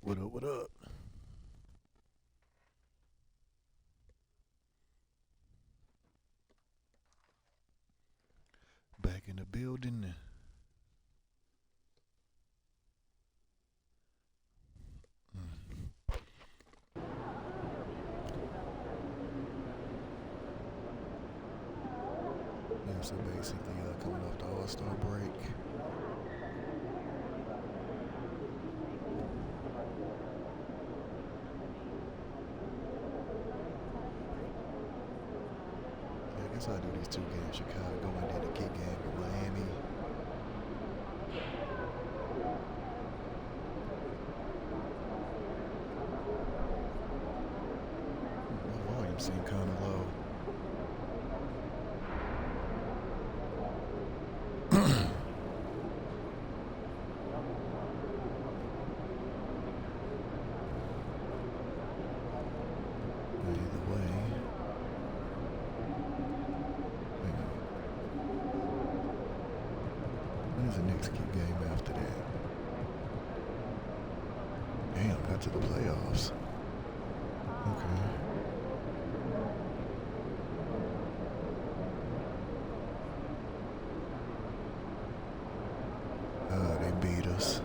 What up, what up? Back in the building. Yeah, so basically coming off the All-Star break. Yeah, I guess I'll do these 2 games, Chicago, and then the kick game with Miami. My volume seemed kind of low. Either way. When's the next kick game after that? Damn, got to the playoffs. Okay. They beat us.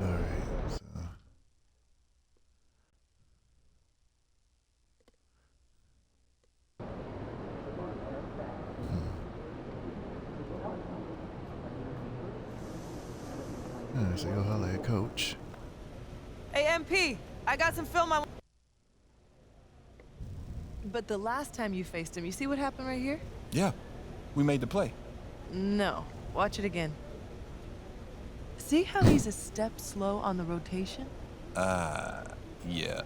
Alright, so. So you'll holler at Coach. Hey, MP, I got some film I... But the last time you faced him, you see what happened right here? Yeah, we made the play. No. Watch it again. See how he's a step slow on the rotation? Yeah.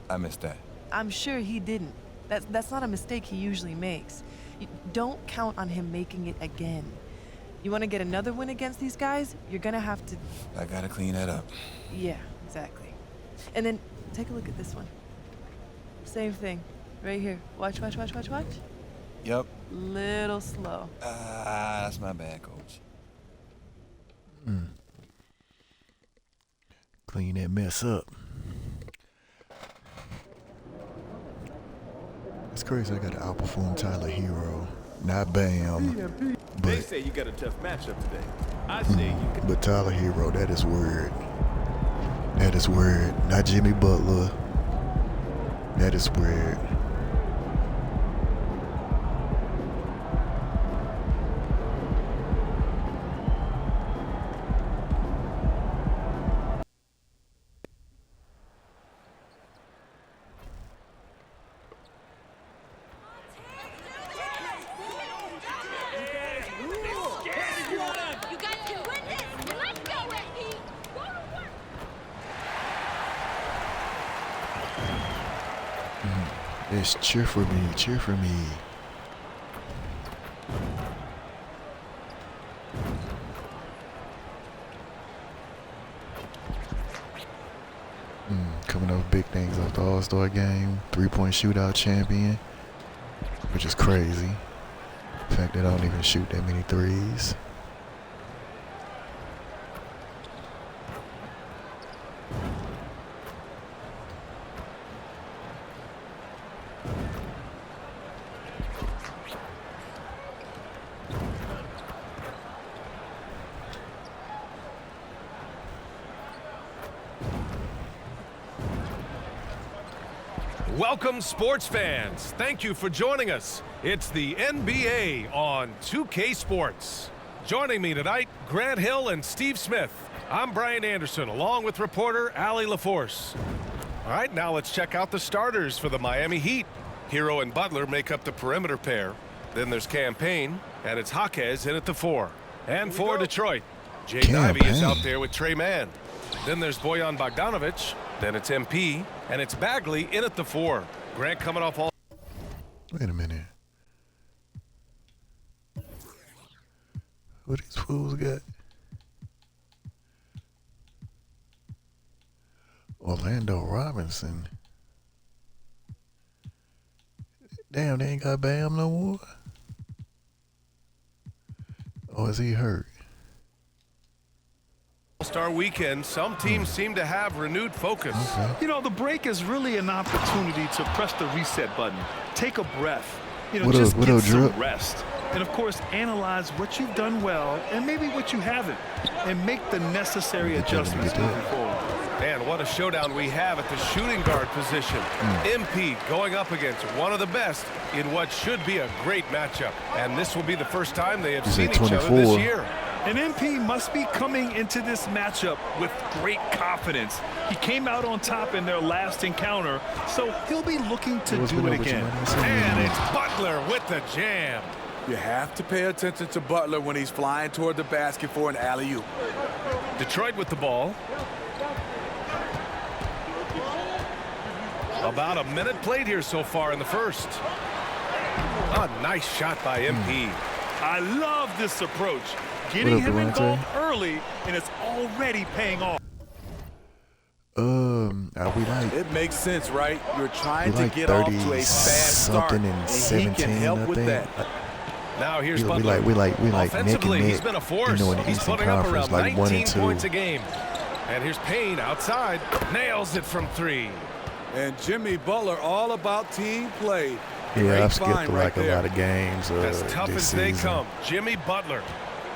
I missed that. I'm sure he didn't. That's not a mistake he usually makes. You don't count on him making it again. You want to get another win against these guys, you're gonna have to... I gotta clean that up. Yeah, exactly. And then, take a look at this one. Same thing. Right here. Watch. Yep. Little slow. That's my bad, Coach. Clean that mess up. It's crazy I gotta outperform Tyler Hero. Not Bam. They say you got a tough matchup today. I say you can. But Tyler Hero, that is weird. That is weird. Not Jimmy Butler. That is weird. It's cheer for me, cheer for me. Coming off big things off the All-Star game, 3-point shootout champion, which is crazy. The fact that I don't even shoot that many threes. Welcome, sports fans. Thank you for joining us. It's the NBA on 2K Sports. Joining me tonight, Grant Hill and Steve Smith. I'm Brian Anderson, along with reporter Allie LaForce. All right, now let's check out the starters for the Miami Heat. Hero and Butler make up the perimeter pair. Then there's Campaign, and it's Jaquez in at the 4. And for Detroit, Jay Ivey is out there with Trey Mann. Then there's Bojan Bogdanovic. Then it's MP, and it's Bagley in at the 4. Grant coming off all... Wait a minute. What these fools got? Orlando Robinson. Damn, they ain't got Bam no more? Or is he hurt? All-Star weekend, some teams seem to have renewed focus. Okay. You know, the break is really an opportunity to press the reset button, take a breath, What just up, get some Drip? rest. And, of course, analyze what you've done well and maybe what you haven't, and make the necessary adjustments moving forward. And what a showdown we have at the shooting guard position. MP going up against one of the best in what should be a great matchup. And this will be the first time they have He's seen at each other 24. this year. And MP must be coming into this matchup with great confidence. He came out on top in their last encounter, so he'll be looking to do it again. And it's Butler with the jam. You have to pay attention to Butler when he's flying toward the basket for an alley-oop. Detroit with the ball. About a minute played here so far in the first. A nice shot by MP. I love this approach. Getting him involved early, and it's already paying off. We like It makes sense, right? You're trying to like get off to a fast start, something and and he 17, can help I with think. that. Now here's we Butler. like neck and Offensively, he's neck. been a force. You know, in the He's Eastern putting up Conference, around like 1 19 and 2. points a game. And here's Payne outside. Nails it from 3. And Jimmy Butler, all about team play. Yeah, Great I've skipped find a right lot there. of games As tough this as they season. come, Jimmy Butler.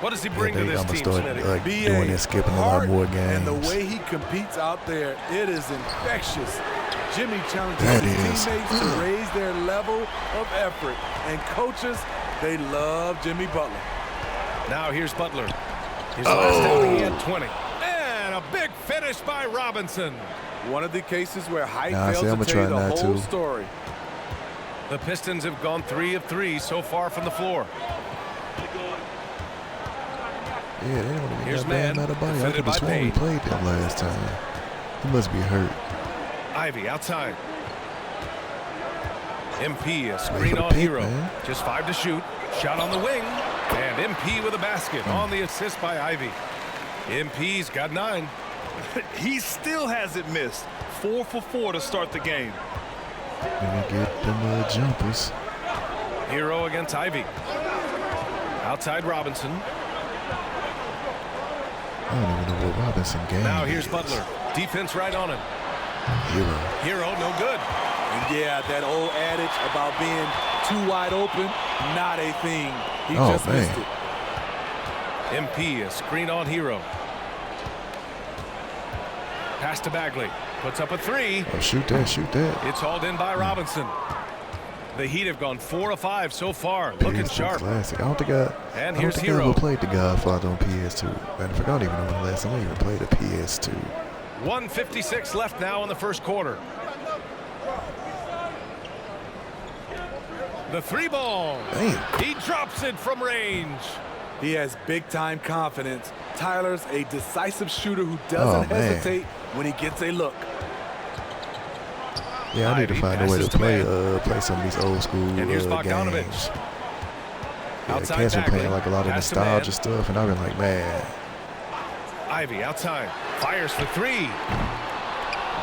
What does he Yeah, bring to this I'm gonna team, start Smitty? doing this, skipping a lot hard, more and the games. way he competes out there, it is infectious. Jimmy challenges That his is. teammates to raise their level of effort. And coaches, they love Jimmy Butler. Now here's Butler. His last outing, he had 20. And a big finish by Robinson. One of the cases where height Nah, fails see, I'ma to tell you try the not whole to. story. The Pistons have gone 3 of 3 so far from the floor. Yeah, they don't even Here's got bad man, Adebayo. I defended could by have sworn we Payne. played them last time. He must be hurt. Ivy outside. MP, a Wait screen for the on pick, Hero. man. Just 5 to shoot. Shot on the wing. And MP with a basket on the assist by Ivy. MP's got 9. He still hasn't missed. 4 for 4 to start the game. Let me get them jumpers. Hero against Ivy. Outside Robinson. I don't even know what Robinson game Now here's is. Butler. Defense right on him. Hero. Hero, no good. And yeah, that old adage about being too wide open, not a thing. He Oh, just man. missed it. MP, a screen on Hero. Pass to Bagley. Puts up a 3. Oh, shoot that, shoot that. It's hauled in by Robinson. The Heat have gone 4 of 5 so far. Looking PS2 sharp. Classic. I don't think I here's ever Hero. played the Godfather on PS2. Matter of fact, I don't even know when the last time I even played a PS2. 1:56 left now in the first quarter. The 3 ball. Damn. He drops it from range. He has big-time confidence. Tyler's a decisive shooter who doesn't Oh, man. hesitate when he gets a look. Yeah, I need to Ivy find a way passes to to man. play some of these old school And here's Bogdanovic. games. Yeah, Outside cats been Bagley. playing like a lot of Pass to man. nostalgia stuff, and I've been like, man, Ivy outside. Fires for 3.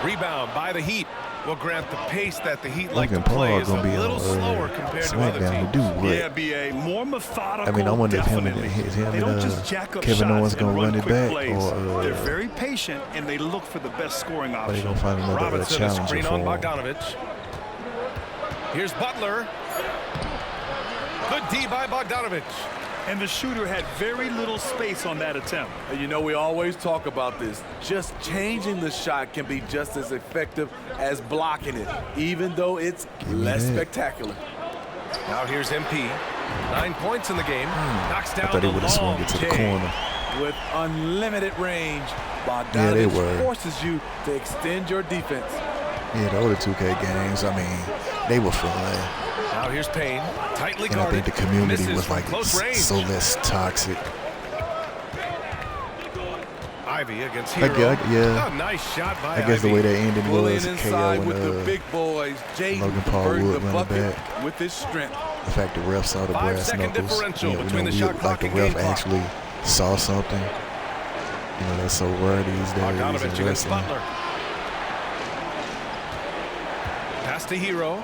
Rebound by the Heat. Will grant the pace that the Heat like to Logan play Paul is a gonna be little on slower compared to other SmackDown to teams. do what? Yeah, BA, more methodical. I mean, I wonder if him definitely. and They don't just jack up Kevin shots Owens and gonna run it quick back, plays. or They're very patient and they look for the best scoring are they option. gonna find another Robinson, a challenger screen for on him? Bogdanovic. Here's Butler. Good D by Bogdanovic. And the shooter had very little space on that attempt. And you know, we always talk about this. Just changing the shot can be just as effective as blocking it, even though it's me less that. spectacular. Now here's MP. 9 points in the game. Knocks I down thought the he would have swung long it to the J. corner. With unlimited range, Yeah, they Bogdanovic were. forces you to extend your defense. Yeah, the older 2K games, I mean, they were fun. Now here's Payne. Tightly And I guarded. think the community Misses was from like close range. so less toxic. Ivy against I Hero. gu- yeah. A nice shot by I guess the Ivy. way that ending Bullying was KO inside and with the big boys, Jaden Logan Paul converting Wood the running bucket back. with his strength. the fact the ref saw the 5 brass second knuckles. differential Yeah, we between know the shot clock like and the ref game clock. actually saw something. You know, that's so rare these days Bogdanovic in against wrestling. Butler. Pass to Hero.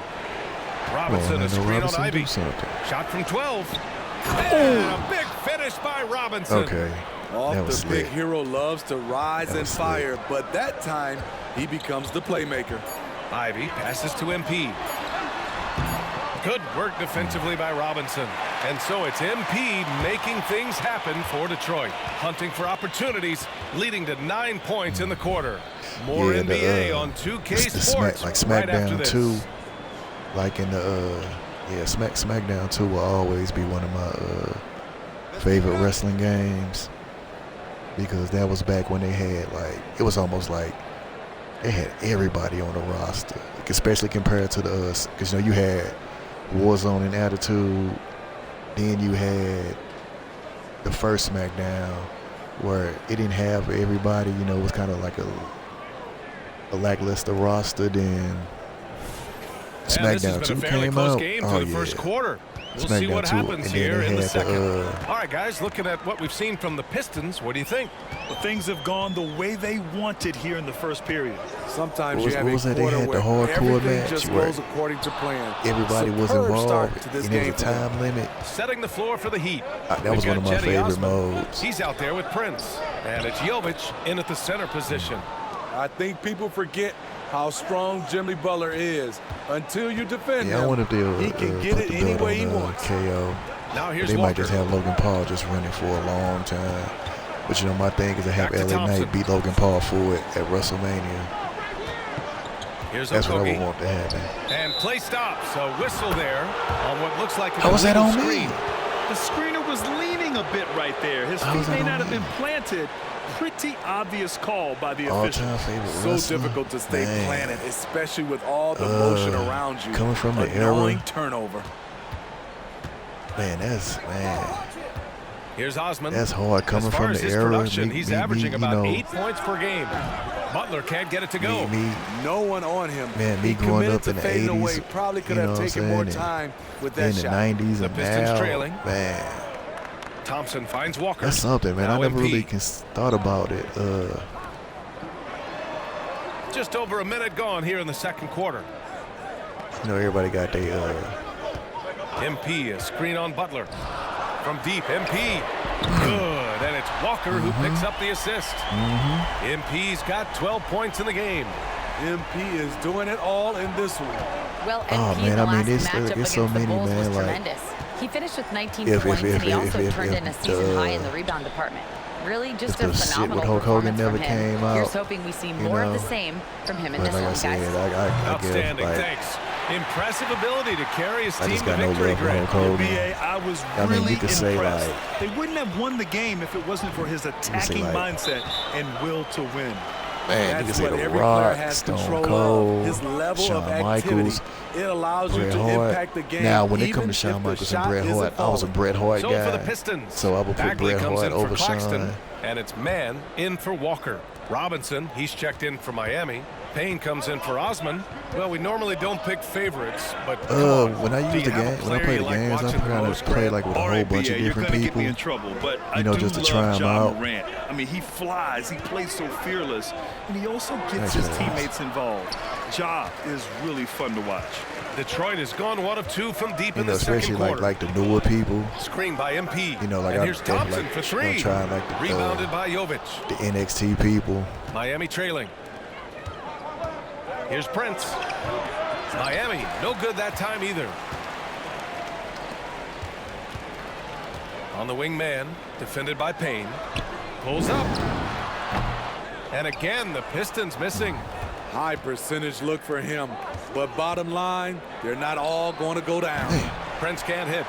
Robinson, a Orlando screen Robinson on Ivy. do something. Shot from 12. And a big finish by Robinson. Okay. Off the slick. big hero loves to rise and slick. fire, but that time he becomes the playmaker. Ivy passes to MP. Good work defensively by Robinson. And so it's MP making things happen for Detroit. Hunting for opportunities, leading to 9 points in the quarter. More Yeah, NBA on 2K Sports like right after SmackDown this. 2, like in the SmackDown 2 will always be one of my favorite wrestling games, because that was back when they had, like, it was almost like they had everybody on the roster, especially compared to the because you had Warzone and Attitude, then you had the first SmackDown where it didn't have everybody. It was kind of like a lackluster roster. Then SmackDown 2 came out. Game Oh to the yeah. first quarter. We'll SmackDown see what 2, happens and then here they in the had second. the, All right, guys, looking at what we've seen from the Pistons, what do you think? Well, things have gone the way they wanted here in the first period. Sometimes What you have was a that? They quarter had the where hardcore everything match just where goes according to plan. everybody was Superb involved, start to this and there game was a for them. time limit. Setting the floor for the Heat. That We've was one got of my Jetty favorite Osman. modes. He's out there with Prince. And it's Jovic in at the center position. I think people forget how strong Jimmy Butler is until you defend Yeah, I him. wonder if they'll He can get put it the any belt way he on wants. KO. Now here's They Walker. might just have Logan Paul just running for a long time. But my thing is to have Back to LA Thompson. Knight beat Logan Paul for it at WrestleMania. Here's That's what I would Okogie. want to happen. And play stops. A whistle there on what looks like How was that on me? screen. The screener was leaning a bit right there. His How feet was that may on not have me? been planted. Pretty obvious call by the official. All-time favorite So wrestler. difficult to stay Man. planted, especially with all the motion around you. Coming from the Annoying era. turnover. Man, that's Here's Osman. That's hard coming as far from as the his era. production, he's averaging about 8 me, points per game. Butler can't get it to go. No one on him. Man, me He growing committed up to in the fading 80s, away. Probably could you have know what I'm taken more saying, time with that in the shot. 90s The and Pistons now, trailing. man, Thompson finds Walker. that's something, man. Now I never MP. really thought about it. Just over a minute gone here in the second quarter. Everybody got their MP, a screen on Butler. From deep, MP. Good, and it's Walker who picks up the assist. MP's got 12 points in the game. MP is doing it all in this one. Well, Oh, MP man, in the I mean, last it's matchup against so the many, Bulls man, was like, tremendous. He finished with 19 if- points, and he also if turned in a season high in the rebound department. Really, just a the shit phenomenal with Hulk Hogan performance from never him. came out, Here's hoping we see more of the know. same from him in But this like I one, said, guys. I Outstanding, guess, like, thanks. Impressive ability to carry his I team just to got no victory, love for Grant. Hulk Hogan. NBA, I was I mean, really you could say, impressed. like- They wouldn't have won the game if it wasn't for his attacking like- mindset and will to win. Man, you can That's say what The every Rock, player has Stone control Cold, of. His level Shawn of activity. Michaels, It allows you Bret to Hart. impact the game. Now, when it even comes to Shawn if the Michaels and shot Bret isn't Hart, I was a falling. Bret Hart So guy. for the Pistons, So I would put Bagley Bret comes Hart in for over Claxton, Shawn. and it's man in for Walker. Robinson, he's checked in for Miami. Payne comes in for Osman. Well, we normally don't pick favorites, but come on. When I Do use you the have a game, when I player play you the like games, I'm watching the trying most, to play Grant? like with a All whole right, bunch BA, of you're different gonna people. get me in trouble, but I know, do just to love try 'em Ja out. Morant. I mean, he flies, he plays so fearless, and he also gets That's his nice. teammates involved. Ja is really fun to watch. Detroit has gone 1 of 2 from deep in the Especially second quarter. like the newer people, Screen by MP. like and here's I Thompson like, for 3. try like the Rebounded by Jovic. the NXT people. Miami trailing. Here's Prince. Miami, no good that time either. On the wing man, defended by Payne. Pulls up. And again, the Pistons missing. High percentage look for him. But bottom line, they're not all going to go down. Prince can't hit.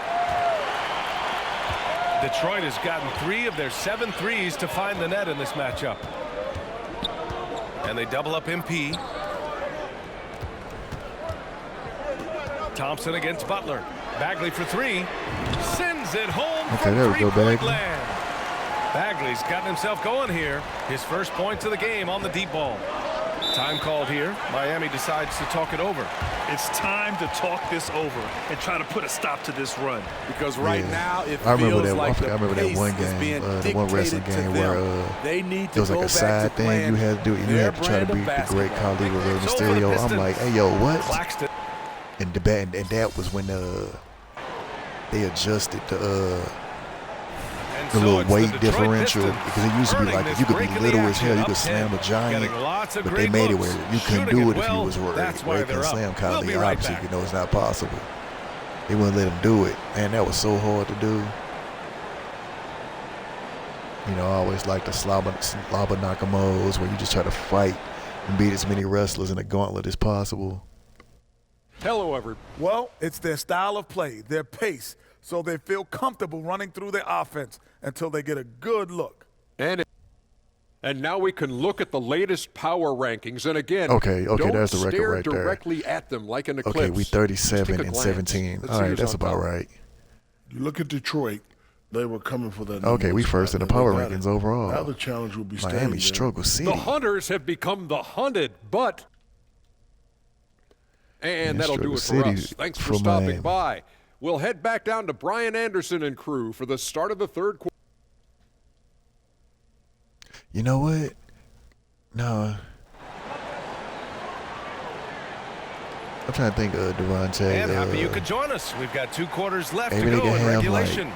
Detroit has gotten 3 of their 7 threes to find the net in this matchup. And they double up MP. Thompson against Butler. Bagley for 3. Sends it home Okay, from there we go, three-point Bagley. land. Bagley's gotten himself going here. His first points of the game on the deep ball. Time called here. Miami decides to talk it over. It's time to talk this over and try to put a stop to this run. Because right Yeah. now it I remember feels that. like I the remember that pace one is game, being the one wrestling dictated to game where them. They need it to was go like a back side to thing playing you had to do. You their had to try to brand beat of the great basketball. Khali with Rey So for the Mysterio. I'm Pistons, like, hey, yo, what? Claxton. And that was when they adjusted the And the so little it's the weight Detroit differential, Pistons because it used to be earning like this you could be break in the little as action, hell, you up could 10, slam a giant, getting lots of but they great made it looks, where you couldn't shooting do it it if you well. was worried. That's why They they're couldn't up. slam We'll Kylie, be right obviously, back. you know it's not possible. They wouldn't let him do it, and that was so hard to do. You know, I always like the slobber Nakamos, where you just try to fight and beat as many wrestlers in a gauntlet as possible. Hello, everyone. Well, it's their style of play, their pace, so they feel comfortable running through their offense until they get a good look. And now we can look at the latest power rankings. And again, Okay, don't there's the record stare right there. directly at them like an eclipse. Okay, we Just take 37 a and glance. 17. Let's All see right, who's that's on about top. right. You look at Detroit, they were coming for that. Okay, we #1 first in spot, the and they power got rankings it. overall. Now the challenge will be staying Miami there. struggle city. The Hunters have become the hunted, but... And Yeah, that'll do Struggle it for City us. Thanks for for stopping Miami. by. We'll head back down to Brian Anderson and crew for the start of the third quarter. You know what? No. I'm trying to think of Devontae. And happy you could join us. We've got 2 quarters left to maybe they go can in have, regulation.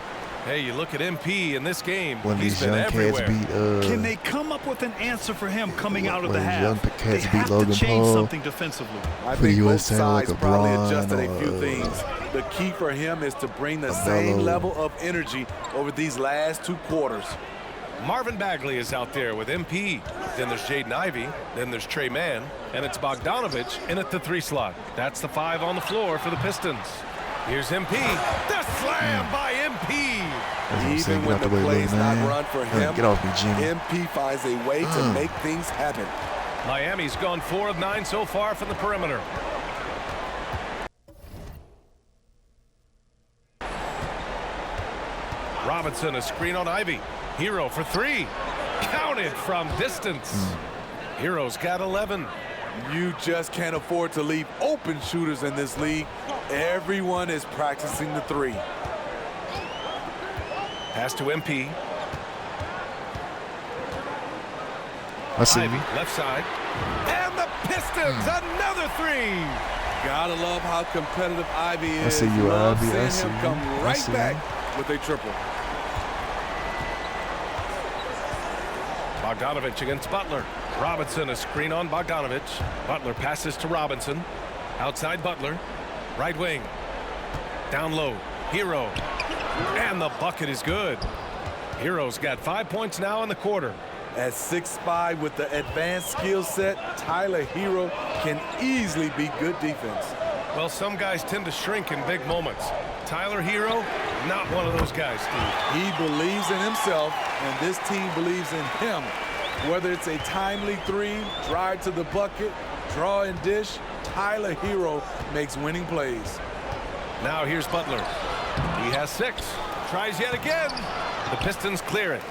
Hey, you look at MP in this game. when He's these been young everywhere. cats beat Can they come up with an answer for him coming out of when the these young half? cats They beat have Logan to change Paul something defensively. I for the think both US team, like sides probably LeBron adjusted a few or, things. The key for him is to bring the LaMelo. same level of energy over these last 2 quarters. Marvin Bagley is out there with MP. Then there's Jaden Ivey. Then there's Trey Mann. And it's Bogdanovich in at the 3 slot. That's the 5 on the floor for the Pistons. Here's MP. The slam by MP. That's what I'm saying, Even get when out the way, play's little not man. run for Hey, him, get off me, Jimmy. MP finds a way to make things happen. Miami's gone 4 of 9 so far from the perimeter. Robinson, a screen on Ivy. Hero for 3. Counted from distance. Hero's got 11. You just can't afford to leave open shooters in this league. Everyone is practicing the 3. Pass to MP. I see. Ivy, left side. And the Pistons, another 3. Gotta love how competitive Ivy is. I see you, Love Ivy. I seeing see him you. come I right see back you. with a triple. Bogdanovich against Butler. Robinson, a screen on Bogdanovich. Butler passes to Robinson. Outside Butler. Right wing. Down low. Hero. And the bucket is good. Hero's got 5 points now in the quarter. At 6'5" with the advanced skill set, Tyler Hero can easily be good defense. Well, some guys tend to shrink in big moments. Tyler Hero, not one of those guys, Steve. He believes in himself, and this team believes in him. Whether it's a timely 3, drive to the bucket, draw and dish, Tyler Hero makes winning plays. Now here's Butler. He has 6. Tries yet again. The Pistons clear it.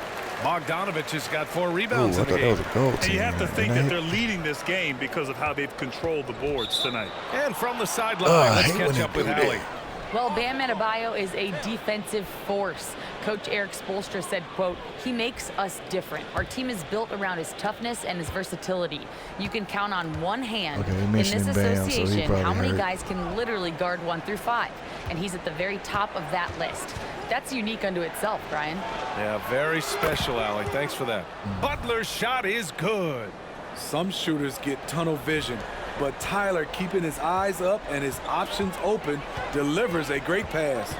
Bogdanovich has got 4 Ooh, I rebounds in thought the that was game. a goal And team. you have to think man. that they're leading this game because of how they've controlled the boards tonight. And from the sideline, I let's hate when catch they up with do Allie. that. Well, Bam Adebayo is a defensive force. Coach Eric Spoelstra said, quote, "He makes us different. Our team is built around his toughness and his versatility. You can count on one hand Okay, in this mentioning Bam, so he association how probably many hurt. guys can literally guard 1 through 5. And he's at the very top of that list. That's unique unto itself, Brian. Yeah, very special, Allie. Thanks for that. Butler's shot is good. Some shooters get tunnel vision, but Tyler, keeping his eyes up and his options open, delivers a great pass.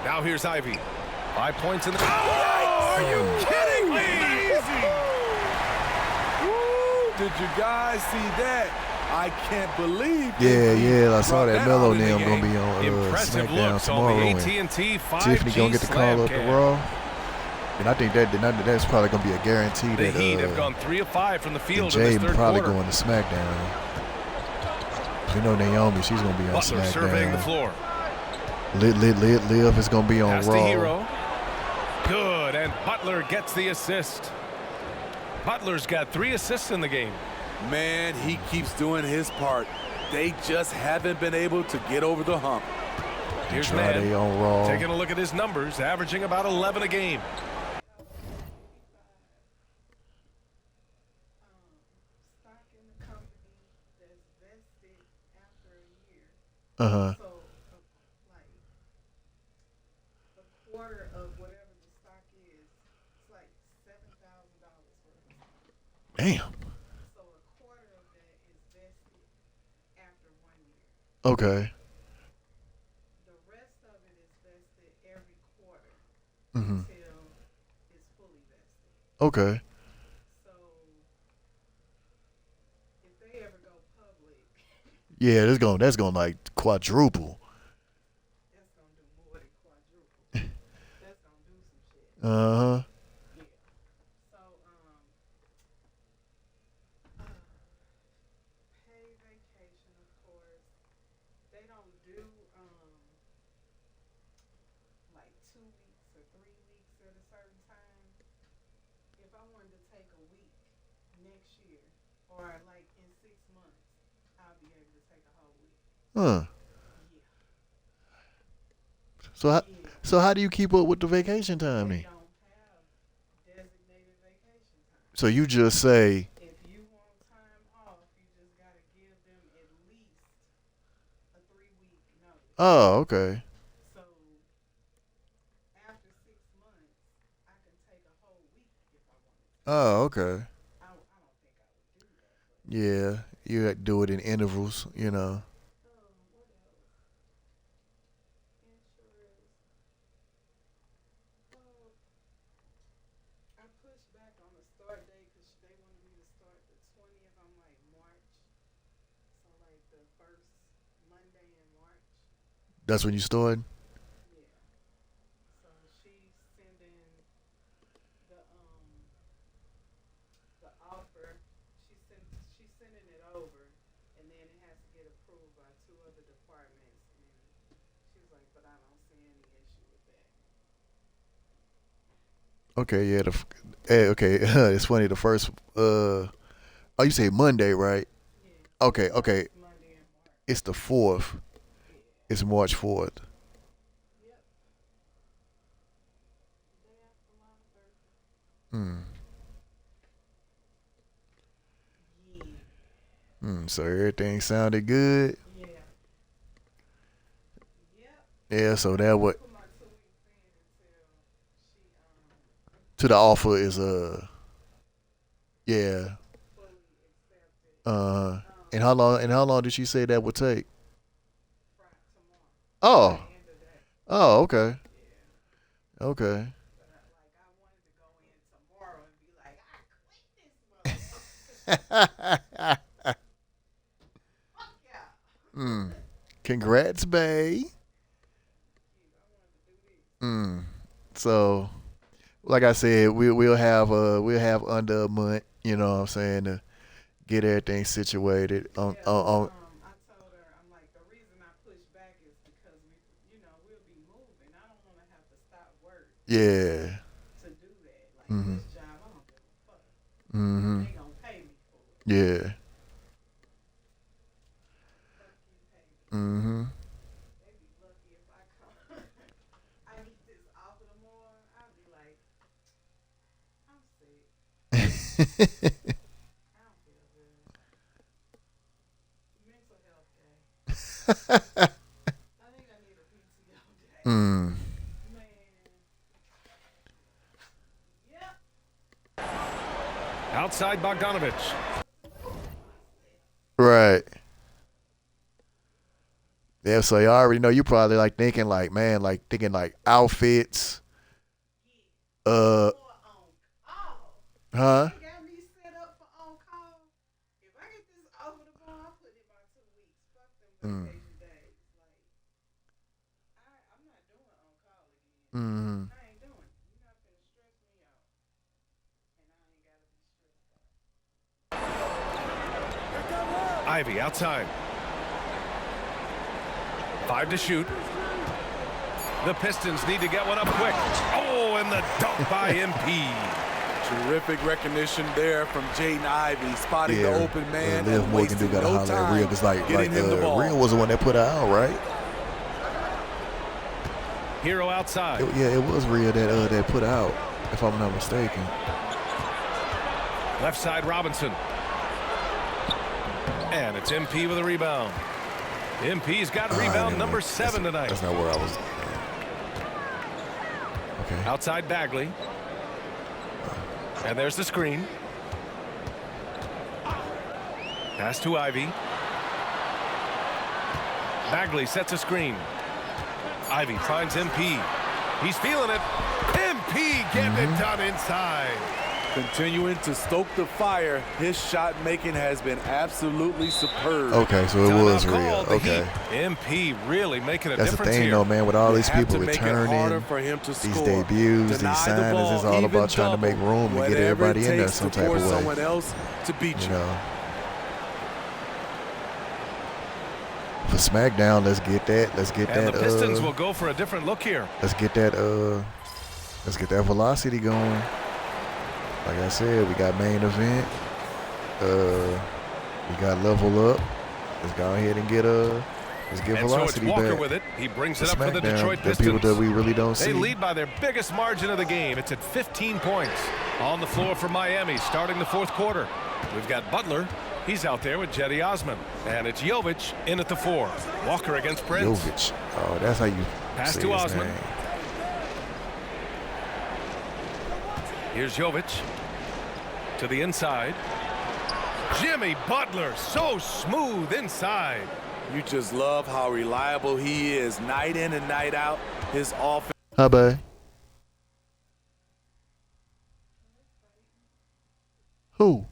Now here's Ivy. 5 points in the... Oh, are you kidding me? Woo! Did you guys see that? I can't believe. Yeah, I saw brought that out Melo in the and them game. gonna be on Impressive SmackDown looks tomorrow. on the and AT&T 5G Tiffany gonna get the call up to slam Raw. And I think that's probably gonna be a guarantee The that Heat have gone 3 of 5 from the field in Jay this third probably quarter. going to SmackDown. You know Naomi, she's gonna be on Butler surveying the SmackDown. floor. Liv is gonna be on Pass to Raw. Hero. Good, and Butler gets the assist. Butler's got 3 assists in the game. Man, he keeps doing his part. They just haven't been able to get over the hump. Here's Friday Mann. on Raw. Taking a look at his numbers, averaging about 11 a game. Uh-huh. So, like, a quarter of whatever the stock is Damn. So a quarter of that is vested after 1 year. Okay. The rest of it is vested every quarter Mm-hmm. until it's fully vested. Okay. So if they ever go public, Yeah, that's gonna like quadruple. that's gonna do more than quadruple. That's gonna do some shit. Uh-huh. Yeah. So pay vacation, of course. They don't do like 2 weeks or 3 weeks at a certain time. If I wanted to take a week next year or like in 6 months, I'll be able to take a whole week. Huh. Yeah. So how do you keep up with the vacation time They then? don't have designated vacation time. So you just say, If you want time off, you just gotta give them at least a 3-week notice. oh, okay. So after 6 months, I can take a whole week if I wanted to. Oh, okay. I don't think I would do that. But Yeah, you have to do it in intervals, you know. what else? Insurance. I pushed back on the start date because they wanted me to start the 20th. I'm like March, so like the first Monday in March. That's when you started? Yeah. So she's sending the offer. She's sending it over, and then it has to get approved by 2 other departments. And she was like, "But I don't see any issue with that." Okay, yeah. Okay, it's funny. The first, you say Monday, right? Yeah. Okay. Monday in March. It's the 4th. Yeah. It's March 4th. Yep. Day after my birthday. Hmm. Yeah. So everything sounded good. Yeah. Yep. Yeah. So that what Put my 2 weeks in until she to the offer is yeah. fully accepted. And how long did she say that would take? Tomorrow. Oh. By the end of that. Oh, okay. Yeah. Okay. But I wanted to go in tomorrow and be like, I quit this motherfucker. Fuck yeah. Congrats, bae. So, like I said, we'll have under a month. You know what I'm saying, to get everything situated. I told her, I'm like, the reason I push back is because we'll be moving. I don't want to have to stop work. Yeah. To do that, like this job, I don't give a fuck. Mm-hmm. They gonna pay me for it. Yeah. Fuck you, pay me. Mm-hmm. They be lucky if I come. I get this offer tomorrow. I'll be like, I'm sick. I don't feel good. Mental health day. I think I need a PTO day. Man. Yep. Outside Bogdanovich. Right. Yeah, so you already know, you probably like thinking like, man, like thinking like outfits. Huh? They got me set up for on call. If I get this over the bar, I'll put it by 2 weeks. Fuck them vacation days. Like, I'm not doing on call again. I ain't doing it. You're not gonna stress me out. And I ain't gotta be stressed out. Ivy outside. 5 to shoot. The Pistons need to get one up quick. Oh, and the dunk by MP. Terrific recognition there from Jaden Ivey, spotting the open man Liv and Morgan do wasting gotta no holler at time Real, because like getting him the ball. Real was the one that put her out, right? Hero outside. It was Real that put her out, if I'm not mistaken. Left side Robinson. And it's MP with a rebound. MP's got rebound number 7 tonight. That's not where I was. Okay. Outside Bagley. And there's the screen. Pass to Ivy. Bagley sets a screen. Ivy finds MP. He's feeling it. MP getting it done inside. Continuing to stoke the fire, his shot making has been absolutely superb. Okay, so it was real. Called, Okay. MP really making a That's the difference thing, here. though, man. With all these people Make it harder returning, for him to these score. debuts, these Deny the signings, ball, it's all even about trying to make double, room to get whatever everybody it in there takes some to type force of way. someone else to beat You you. know. For SmackDown, let's get that. Let's get And that. the Pistons will go for a different look here. Let's get that. Let's get that velocity going. Like I said, we got main event. We got level up. Let's go ahead and get let's get And so it's velocity Walker back. with it. He brings it The up for the SmackDown, Detroit the Pistons. people that we really don't They see. lead by their biggest margin of the game. It's at 15 points. On the floor for Miami starting the fourth quarter. We've got Butler. He's out there with Jetty Osman. And it's Jovic in at the 4. Walker against Prince. Jovic. Oh, that's how you Pass say to his Osman. name. Here's Jovic to the inside. Jimmy Butler, so smooth inside. You just love how reliable he is night in and night out. His offense. Hi, bye. Who?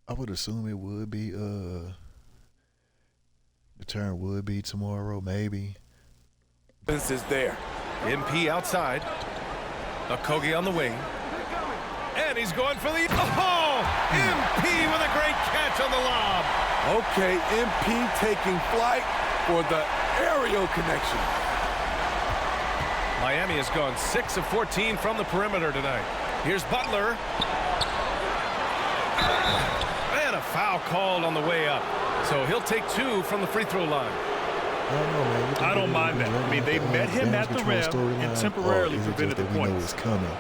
I would assume it would be the turn would be tomorrow, maybe. This is there. MP outside. Okogie on the wing. And he's going for the... Oh! MP with a great catch on the lob. Okay, MP taking flight for the aerial connection. Miami has gone 6 of 14 from the perimeter tonight. Here's Butler. And a foul called on the way up. So he'll take 2 from the free throw line. I don't know, man. I don't mind that. I mean, they met him at the rim and temporarily prevented the We know points. it's coming,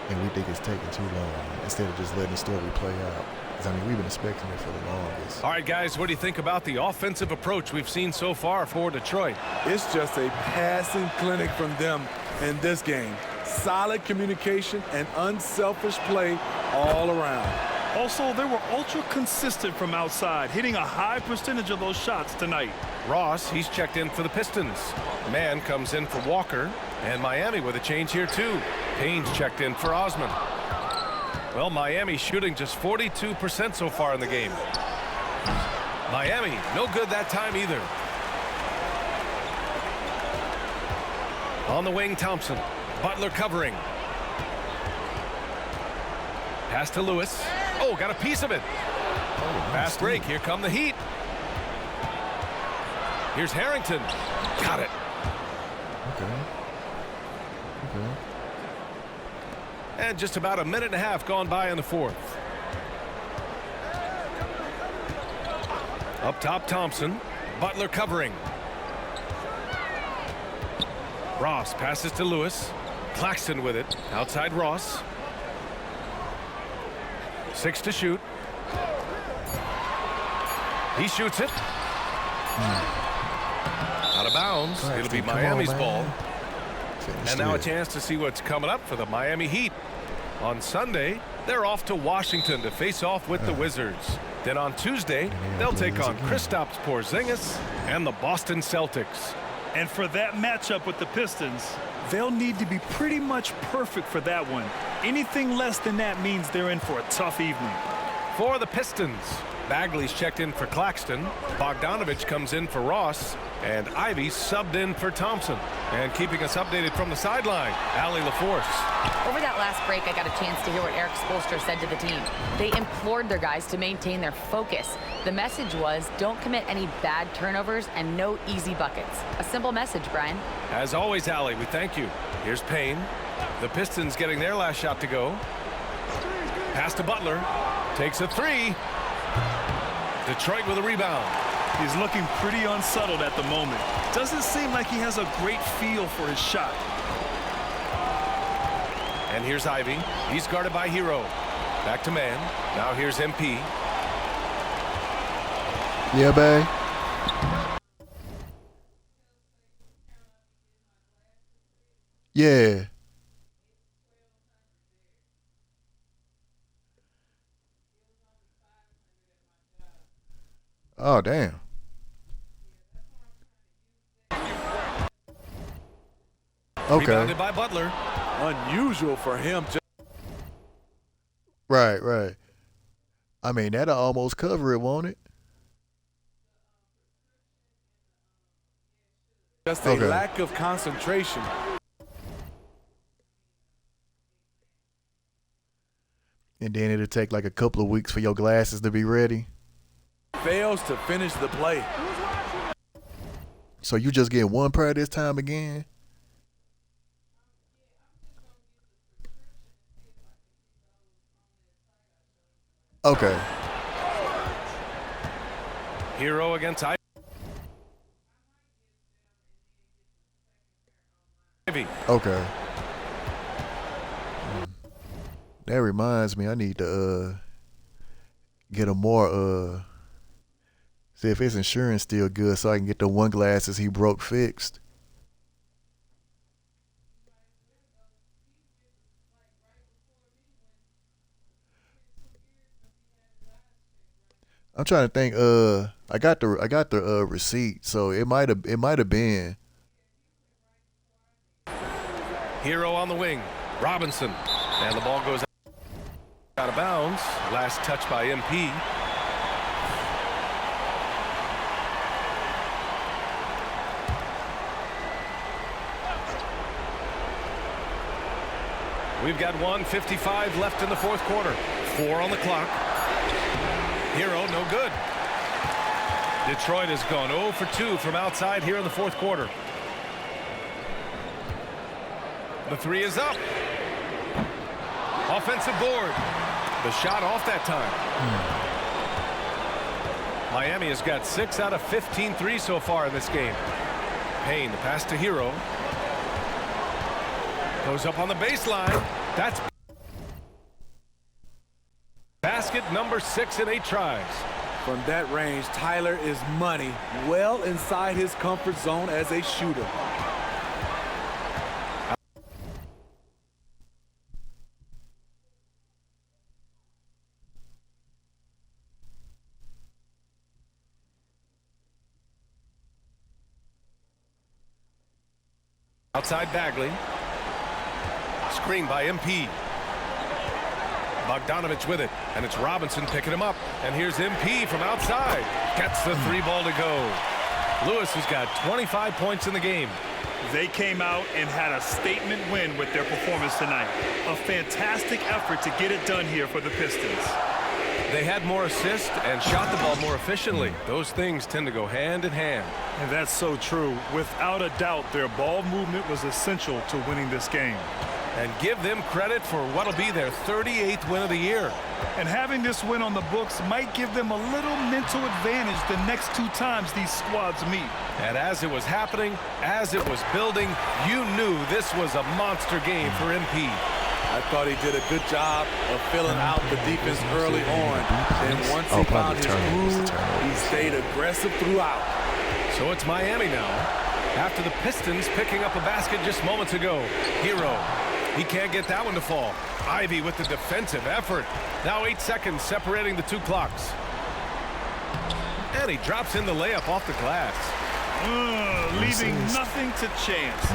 and we think it's taking too long instead of just letting the story play out. Because, I mean, we've been expecting it for the longest. All right, guys, what do you think about the offensive approach we've seen so far for Detroit? It's just a passing clinic from them in this game. Solid communication and unselfish play all around. Also, they were ultra consistent from outside, hitting a high percentage of those shots tonight. Ross, he's checked in for the Pistons. Mann comes in for Walker. And Miami with a change here, too. Payne's checked in for Osman. Well, Miami shooting just 42% so far in the game. Miami, no good that time either. On the wing, Thompson. Butler covering. Pass to Lewis. Oh, got a piece of it. Fast break. Here come the Heat. Here's Harrington. Got it. Okay. And just about a minute and a half gone by in the fourth. Up top, Thompson. Butler covering. Ross passes to Lewis. Claxton with it. Outside Ross. 6 to shoot. He shoots it. Out of bounds. Claxton, it'll be come Miami's on, ball. man. And now a chance to see what's coming up for the Miami Heat. On Sunday, they're off to Washington to face off with the Wizards. Then on Tuesday, they'll take on Kristaps Porzingis and the Boston Celtics. And for that matchup with the Pistons, they'll need to be pretty much perfect for that one. Anything less than that means they're in for a tough evening. For the Pistons, Bagley's checked in for Claxton. Bogdanovich comes in for Ross. And Ivy subbed in for Thompson. And keeping us updated from the sideline, Allie LaForce. Over that last break, I got a chance to hear what Eric Spoelstra said to the team. They implored their guys to maintain their focus. The message was, don't commit any bad turnovers and no easy buckets. A simple message, Brian. As always, Allie, we thank you. Here's Payne. The Pistons getting their last shot to go. Pass to Butler. Takes a 3. Detroit with a rebound. He's looking pretty unsettled at the moment. Doesn't seem like he has a great feel for his shot. And here's Ivy. He's guarded by Hero. Back to man. Now here's MP. Yeah, babe. Yeah. Oh, damn. Okay. Rebounded by Butler. Unusual for him. Right. I mean, that'll almost cover it, won't it? Just a lack of concentration. And then it'll take like a couple of weeks for your glasses to be ready. Fails to finish the play. So you just get one prayer this time again? Okay. Hero against Ivy. Okay. That reminds me, I need to get a more see if his insurance still good so I can get the one glasses he broke fixed. I'm trying to think. I got the receipt, so it might have been. Hero on the wing. Robinson. And the ball goes out of bounds. Last touch by MP. We've got 1:55 left in the fourth quarter. 4 on the clock. Hero, no good. Detroit has gone 0 for 2 from outside here in the fourth quarter. The three is up. Offensive board. The shot off that time. Miami has got 6 out of 15 threes so far in this game. Payne, the pass to Hero. Goes up on the baseline. That's basket number 6 in 8 tries. From that range, Tyler is money, well inside his comfort zone as a shooter. Outside Bagley. Screen by MP. Bogdanovich with it, and it's Robinson picking him up. And here's MP from outside. Gets the 3 ball to go. Lewis has got 25 points in the game. They came out and had a statement win with their performance tonight. A fantastic effort to get it done here for the Pistons. They had more assists and shot the ball more efficiently. Those things tend to go hand in hand. And that's so true. Without a doubt, their ball movement was essential to winning this game. And give them credit for what'll be their 38th win of the year. And having this win on the books might give them a little mental advantage the next 2 times these squads meet. And as it was happening, as it was building, you knew this was a monster game for MP. I thought he did a good job of filling out the defense early on. And once he found his groove, he stayed aggressive throughout. So it's Miami now. After the Pistons picking up a basket just moments ago. Hero. He can't get that one to fall. Ivy with the defensive effort. Now 8 seconds separating the 2 clocks. And he drops in the layup off the glass. Leaving nothing to chance.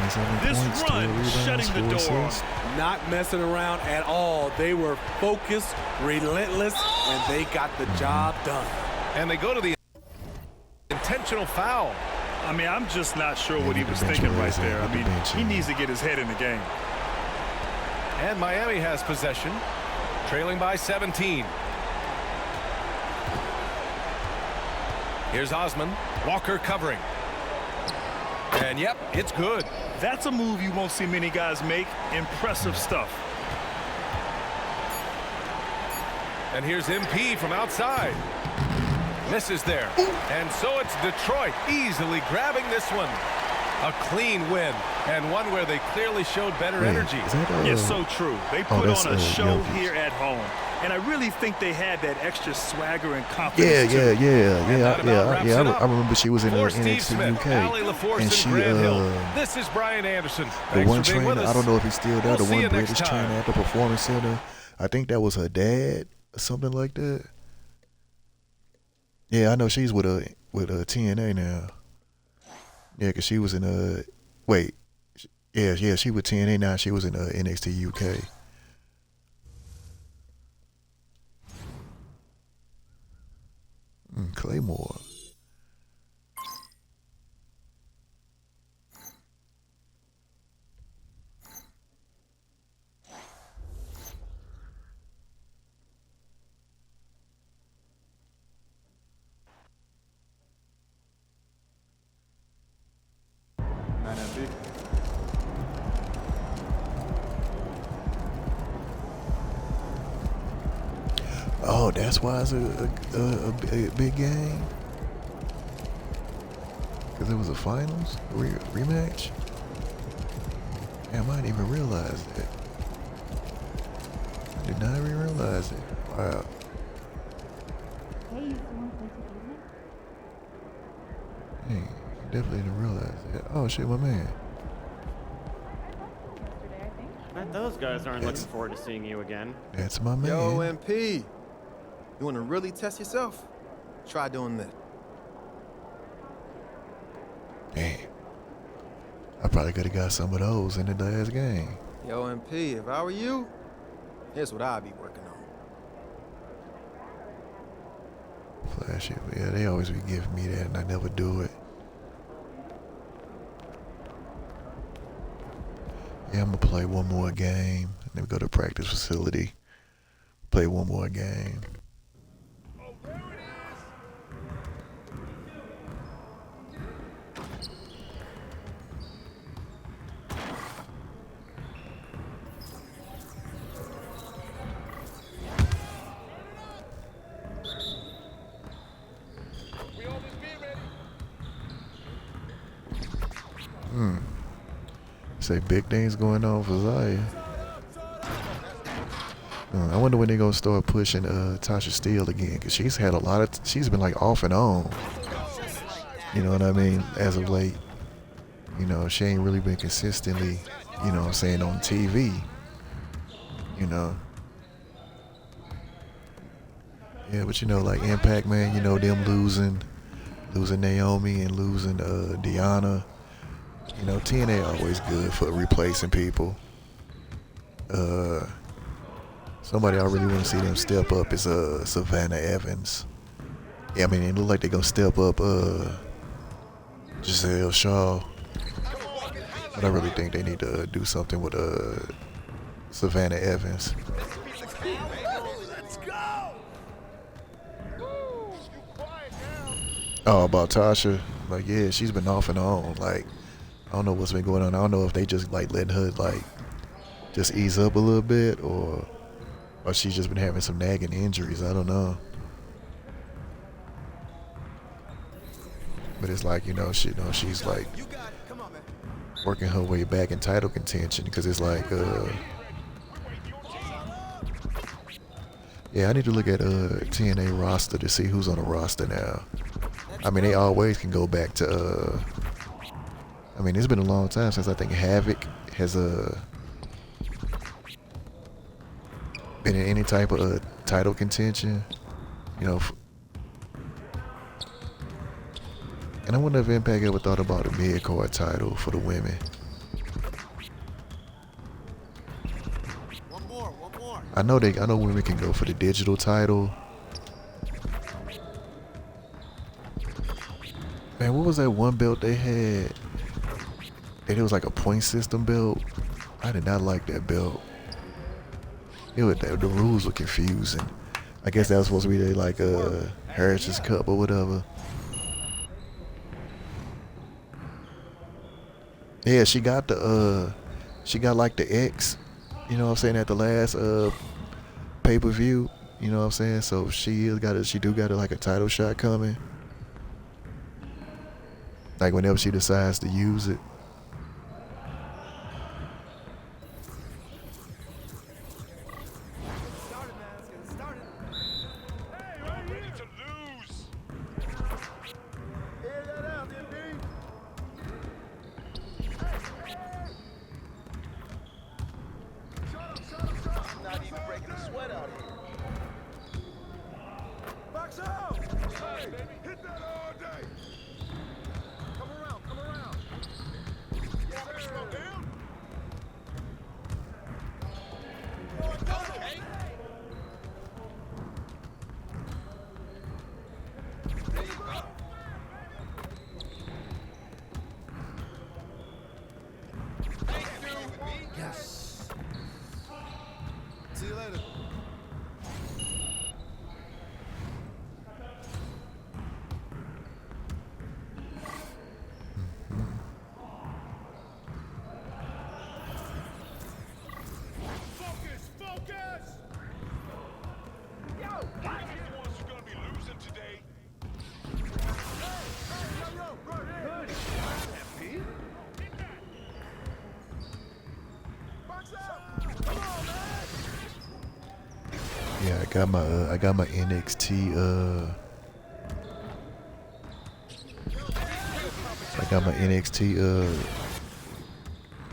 This run shutting the door. Not messing around at all. They were focused, relentless, and they got the job done. And they go to the intentional foul. I mean, I'm just not sure what he was thinking right there. I mean, he needs to get his head in the game. And Miami has possession, trailing by 17. Here's Osman. Walker covering. And yep, it's good. That's a move you won't see many guys make. Impressive stuff. And here's MP from outside. Misses there. And so it's Detroit easily grabbing this one. A clean win, and one where they clearly showed better energy. Yes, so true. They put on a show here at home. And I really think they had that extra swagger and confidence. I remember she was in NXT UK. And she, this is Brian Anderson. The one trainer, I don't know if he's still there, the one British trainer at the Performance Center. I think that was her dad or something like that. Yeah, I know she's with TNA now. Yeah, because she was in she with TNA now. She was in NXT UK. Claymore. Oh, that's why it's a big game? Because it was a finals rematch? Damn, I didn't even realize that. I did not even realize it. Wow. Dang, definitely didn't realize that. Oh shit, my man. Bet those guys aren't looking forward to seeing you again. That's my man. Yo, MP. You want to really test yourself? Try doing that. Damn. I probably could have got some of those in the last game. Yo, MP, if I were you, here's what I'd be working on. Flash it. Yeah, they always be giving me that and I never do it. Yeah, I'm gonna play one more game. Then we go to practice facility. Play one more game. Say big things going on for Zaya. I wonder when they're gonna start pushing Tasha Steele again, cause she's had a lot of. She's been like off and on. You know what I mean? As of late, you know, she ain't really been consistently, you know what I'm saying, on TV. You know. Yeah, but you know, like Impact, man, you know, them losing Naomi and losing Deanna. You know, TNA always good for replacing people. Somebody I really want to see them step up is Savannah Evans. Yeah, I mean, it look like they're gonna step up Giselle Shaw. But I really think they need to do something with Savannah Evans. Oh, about Tasha? Like, yeah, she's been off and on. Like, I don't know what's been going on. I don't know if they just like letting her like just ease up a little bit, or she's just been having some nagging injuries. I don't know. But it's like, you know, she's like working her way back in title contention, because it's like, yeah, I need to look at TNA roster to see who's on the roster now. I mean, they always can go back to I mean, it's been a long time since I think Havoc has been in any type of title contention, you know. And I wonder if Impact ever thought about a mid-card title for the women. One more. I know women can go for the digital title. Man, what was that one belt they had? And it was like a point system belt. I did not like that belt. The rules were confusing. I guess that was supposed to be like a Heritage Cup or whatever. Yeah, she got like the X, you know what I'm saying, at the last pay-per-view, you know what I'm saying? So she do got like a title shot coming. Like whenever she decides to use it. Yeah, I got my NXT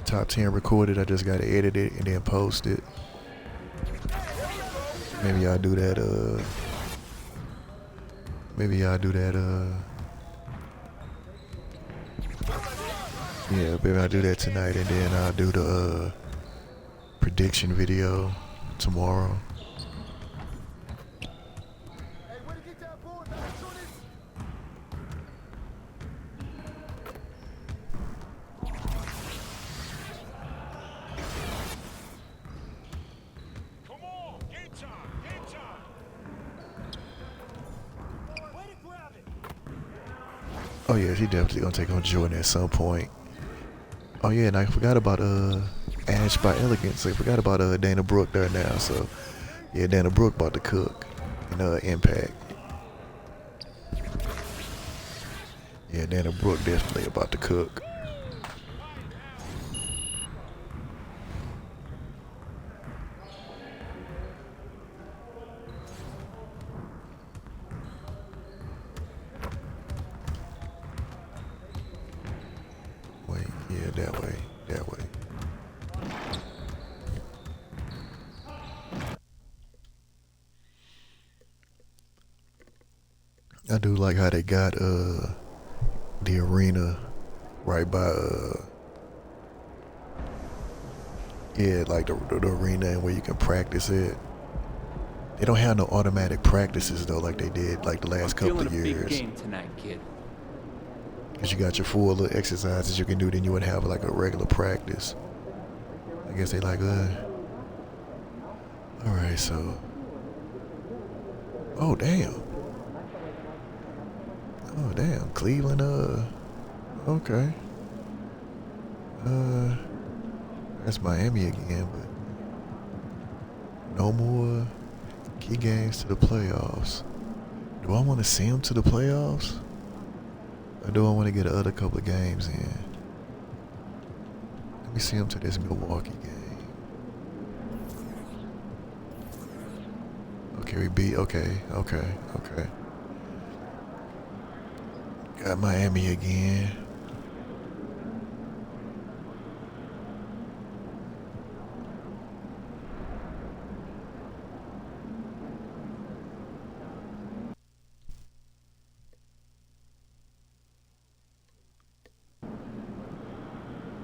top 10 recorded. I just gotta edit it and then post it. Maybe I'll do that yeah, maybe I'll do that tonight, and then I'll do the prediction video tomorrow. Oh yeah, she definitely gonna take on Jordan at some point. Oh yeah, and I forgot about Ash by Elegance. I forgot about Dana Brooke there now. So yeah, Dana Brooke about to cook in Impact. Yeah, Dana Brooke definitely about to cook. Wait, yeah, that way, that way. I do like how they got the arena right by yeah, like the arena and where you can practice it. They don't have no automatic practices though, like they did like the last couple of years. Big game tonight, kid. Cause you got your full little exercises you can do, then you would have like a regular practice. I guess they like all right, so. Oh damn. Oh damn, Cleveland. Okay. That's Miami again, but no more key games to the playoffs. Do I want to see them to the playoffs? Or do I want to get the other couple of games in? Let me see them to this Milwaukee game. Okay, we beat. Okay. Got Miami again.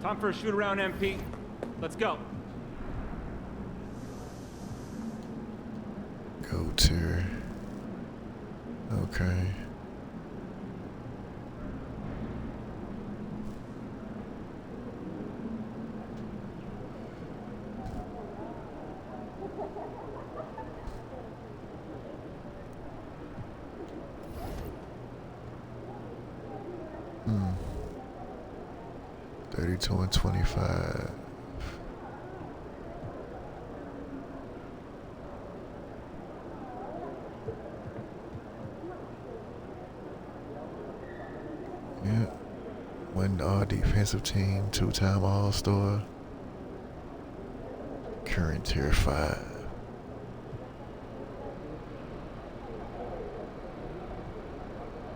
Time for a shoot around, MP. Let's go. Go to. Okay. Hmm. 32 and 25. Yeah. Win all defensive team, 2-time All-Star. Current tier 5.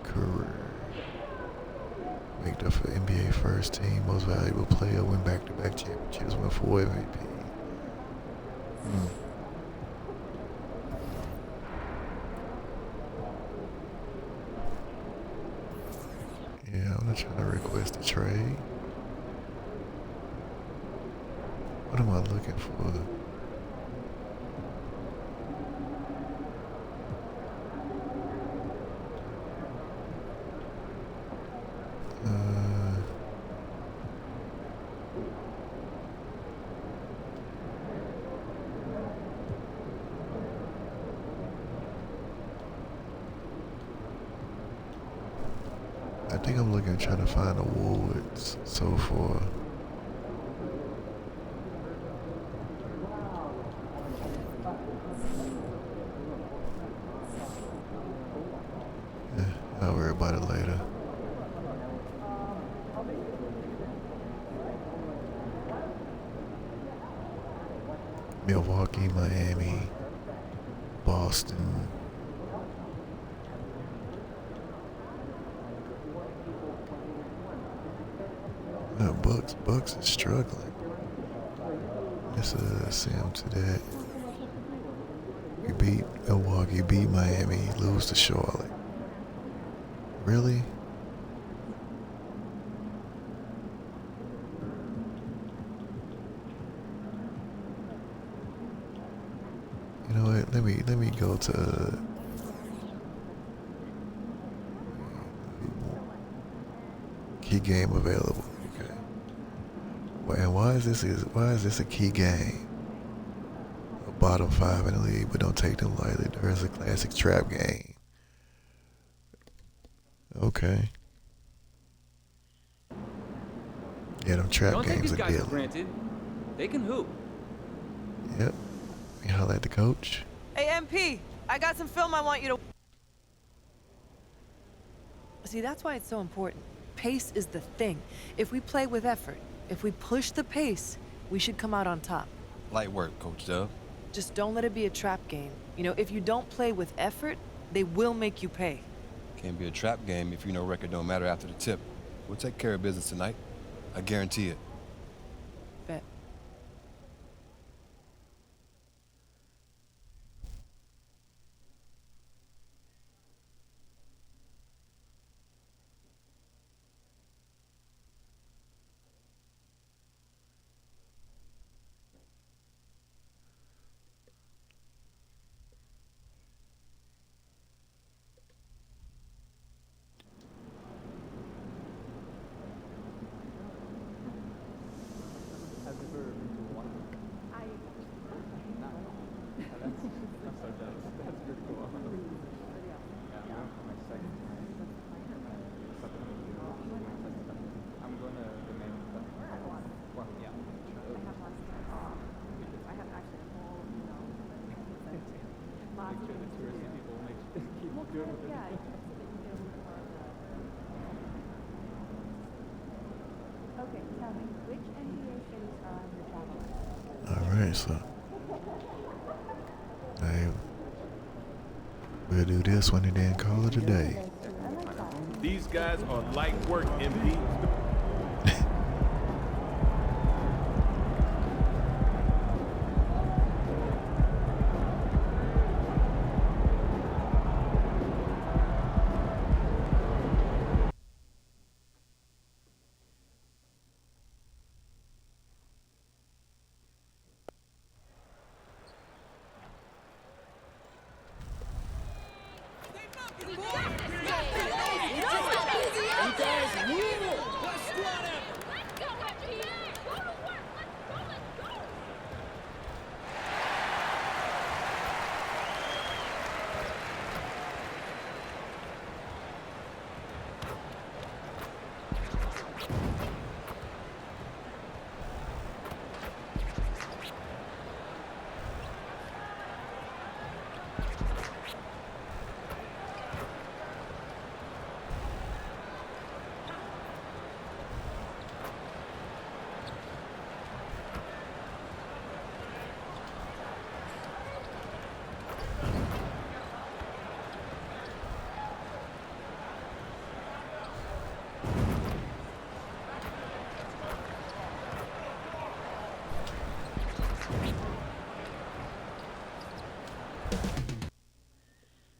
Career. Picked up for NBA first team, most valuable player, win back-to-back championships, win 4 MVP. Yeah, I'm not trying to request a trade. What am I looking for? I think I'm looking, trying to find awards so far. I'll worry about it later. Milwaukee, Miami, Boston. Bucks is struggling. Let's see them to that. We beat Milwaukee, beat Miami, lose to Charlotte. Really? You know what? Let me go to key game available. Okay. Well, and why is this a key game? A bottom 5 in the league, but don't take them lightly. There's a classic trap game. Okay. Yeah, them trap Don't take games these are guys for good. granted. They can hoop. Yep. You holler at the coach. Hey, MP, I got some film I want you to... See, that's why it's so important. Pace is the thing. If we play with effort, if we push the pace, we should come out on top. Light work, Coach Dub. Just don't let it be a trap game. You know, if you don't play with effort, they will make you pay. Can't be a trap game if you know record don't matter after the tip. We'll take care of business tonight. I guarantee it. Bet. Okay, tell me, which NBA cities are on your travel list? All right, so we'll do this one and then call it a day. These guys are light work, MP.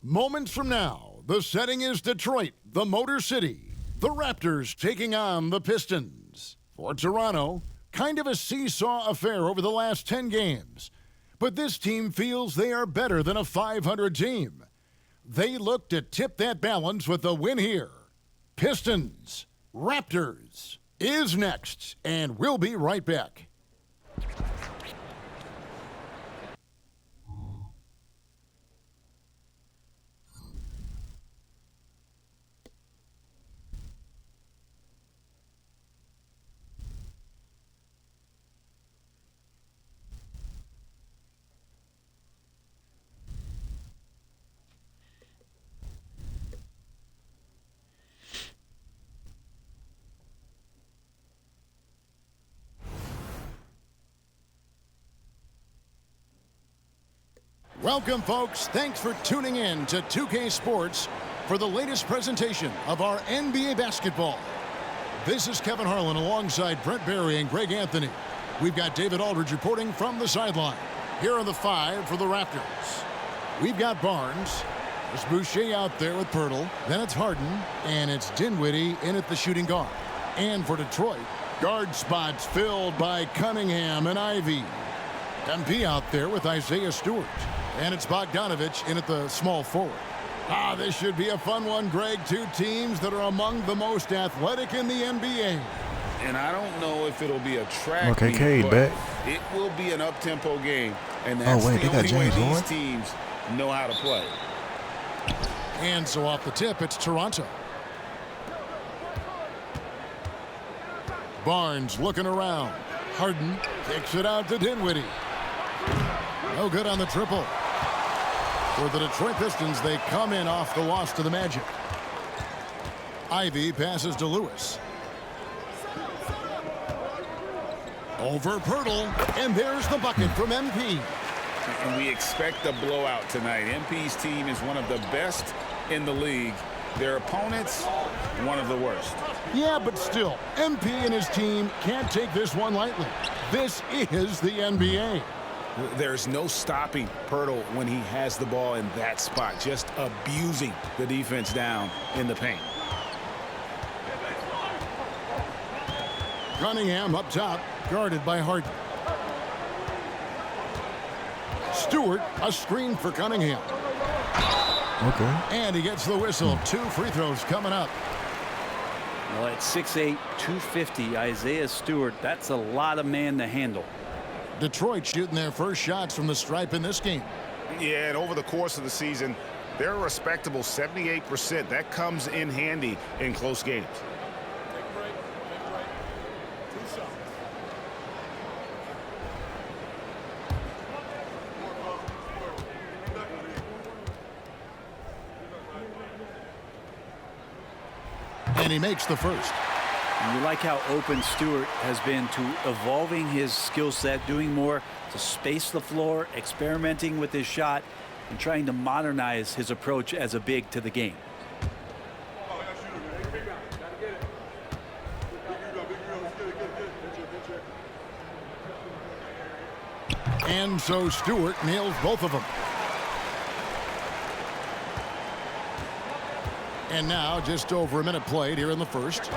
Moments from now, the setting is Detroit, the Motor City. The Raptors taking on the Pistons. For Toronto, kind of a seesaw affair over the last 10 games. But this team feels they are better than a 500 team. They look to tip that balance with a win here. Pistons, Raptors is next, and we'll be right back. Welcome, folks. Thanks for tuning in to 2K Sports for the latest presentation of our NBA basketball. This is Kevin Harlan alongside Brent Barry and Greg Anthony. We've got David Aldridge reporting from the sideline. Here are the 5 for the Raptors. We've got Barnes. There's Boucher out there with Pirtle. Then it's Harden, and it's Dinwiddie in at the shooting guard. And for Detroit, guard spots filled by Cunningham and Ivy. MP out there with Isaiah Stewart. And it's Bogdanovich in at the small forward. This should be a fun one, Greg. 2 teams that are among the most athletic in the NBA. And I don't know if it'll be a track Okay, meet, Cade but back. it will be an up-tempo game. And that's wait, the they got only way James these Harden? teams know how to play. And so off the tip, it's Toronto. Barnes looking around. Harden kicks it out to Dinwiddie. No good on the triple. For the Detroit Pistons, they come in off the loss to the Magic. Ivy passes to Lewis. Over Pirtle, and there's the bucket from MP. And we expect a blowout tonight. MP's team is one of the best in the league. Their opponents, one of the worst. Yeah, but still, MP and his team can't take this one lightly. This is the NBA. There's no stopping Pirtle when he has the ball in that spot, just abusing the defense down in the paint. Cunningham up top, guarded by Harden. Stewart, a screen for Cunningham. Okay. And he gets the whistle. 2 free throws coming up. Well, at 6'8", 250, Isaiah Stewart, that's a lot of man to handle. Detroit shooting their first shots from the stripe in this game. Yeah, and over the course of the season, they're a respectable 78%. That comes in handy in close games. And he makes the first. And you like how open Stewart has been to evolving his skill set, doing more to space the floor, experimenting with his shot, and trying to modernize his approach as a big to the game. And so Stewart nails both of them. And now just over a minute played here in the first.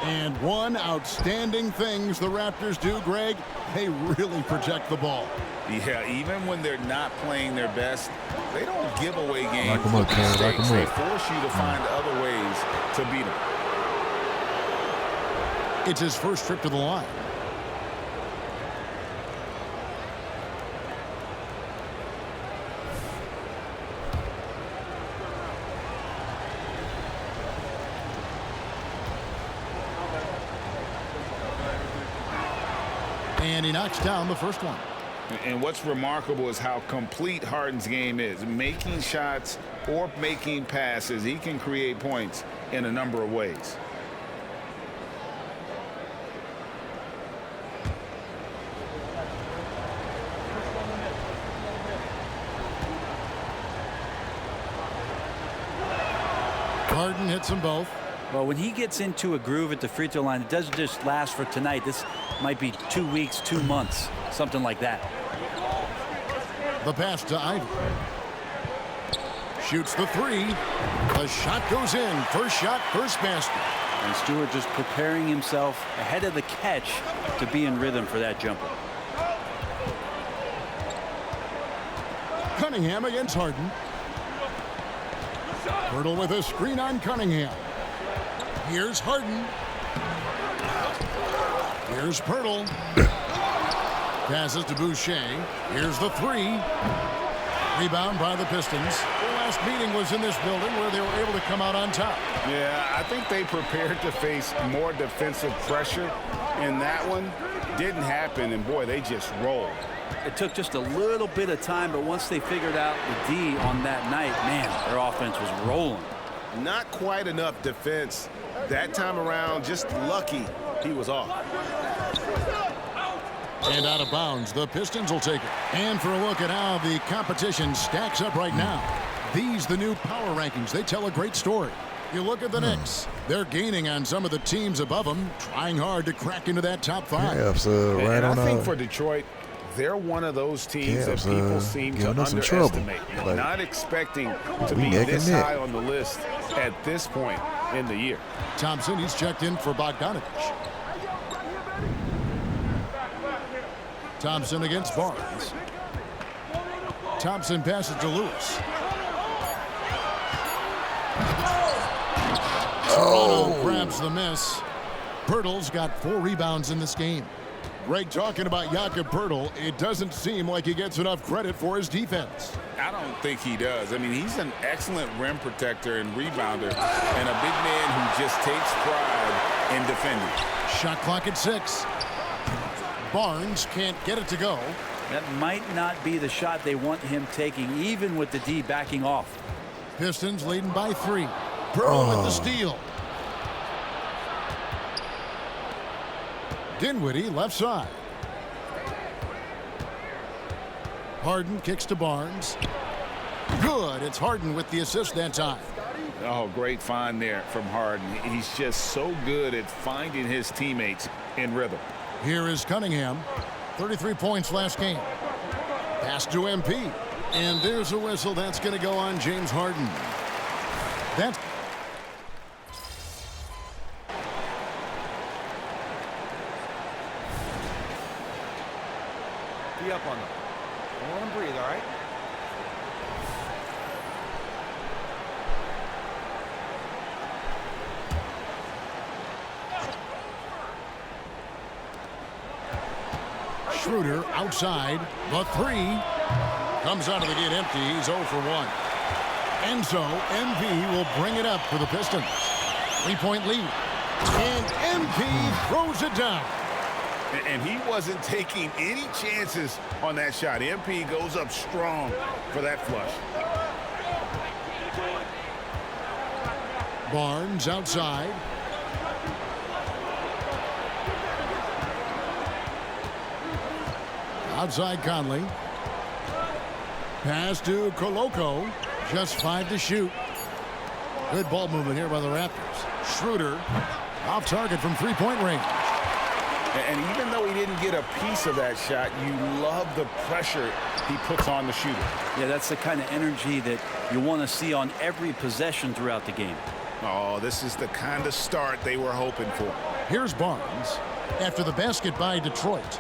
And one outstanding things the Raptors do, Greg, they really protect the ball. Yeah, even when they're not playing their best, they don't give away games. Lock 'em up, Ken. Lock 'em up. They force you to find other ways to beat them. It's his first trip to the line. And he knocks down the first one. And what's remarkable is how complete Harden's game is. Making shots or making passes, he can create points in a number of ways. Harden hits them both. Well, when he gets into a groove at the free throw line, it doesn't just last for tonight. This might be 2 weeks, 2 months, something like that. The pass to Ivy. Shoots the three. The shot goes in. First shot, first basket. And Stewart just preparing himself ahead of the catch to be in rhythm for that jumper. Cunningham against Harden. Pirtle with a screen on Cunningham. Here's Harden. Here's Pirtle. Passes to Boucher. Here's the three. Rebound by the Pistons. Their last meeting was in this building where they were able to come out on top. Yeah, I think they prepared to face more defensive pressure, and that one didn't happen, and boy, they just rolled. It took just a little bit of time, but once they figured out the D on that night, man, their offense was rolling. Not quite enough defense that time around. Just lucky he was off. And out of bounds, the Pistons will take it. And for a look at how the competition stacks up right now. These, the new power rankings, they tell a great story. You look at the Knicks, they're gaining on some of the teams above them, trying hard to crack into that top five. Right and on. I think for Detroit, they're one of those teams that people seem to underestimate. Like, not expecting to be this high on the list at this point in the year. Thompson, he's checked in for Bogdanovich. Thompson against Barnes. Thompson passes to Lewis. Toronto grabs the miss. Pirtle's got 4 rebounds in this game. Greg, talking about Jakob Pirtle, it doesn't seem like he gets enough credit for his defense. I don't think he does. I mean, he's an excellent rim protector and rebounder, and a big man who just takes pride in defending. Shot clock at 6. Barnes can't get it to go. That might not be the shot they want him taking, even with the D backing off. Pistons leading by 3. Pearl with the steal. Dinwiddie left side. Harden kicks to Barnes. Good. It's Harden with the assist that time. Oh, great find there from Harden. He's just so good at finding his teammates in rhythm. Here is Cunningham. 33 points last game. Pass to MP. And there's a whistle. That's going to go on James Harden. That's be up on them. Don't let them breathe, all right? Schroeder outside. The 3 comes out of the gate empty. He's 0 for 1. And so MP will bring it up for the Pistons. 3-point lead. And MP throws it down. And he wasn't taking any chances on that shot. MP goes up strong for that flush. Barnes outside. Outside Conley. Pass to Koloko. Just 5 to shoot. Good ball movement here by the Raptors. Schroeder off target from 3-point range. And even though he didn't get a piece of that shot, you love the pressure he puts on the shooter. Yeah, that's the kind of energy that you want to see on every possession throughout the game. Oh, this is the kind of start they were hoping for. Here's Barnes after the basket by Detroit.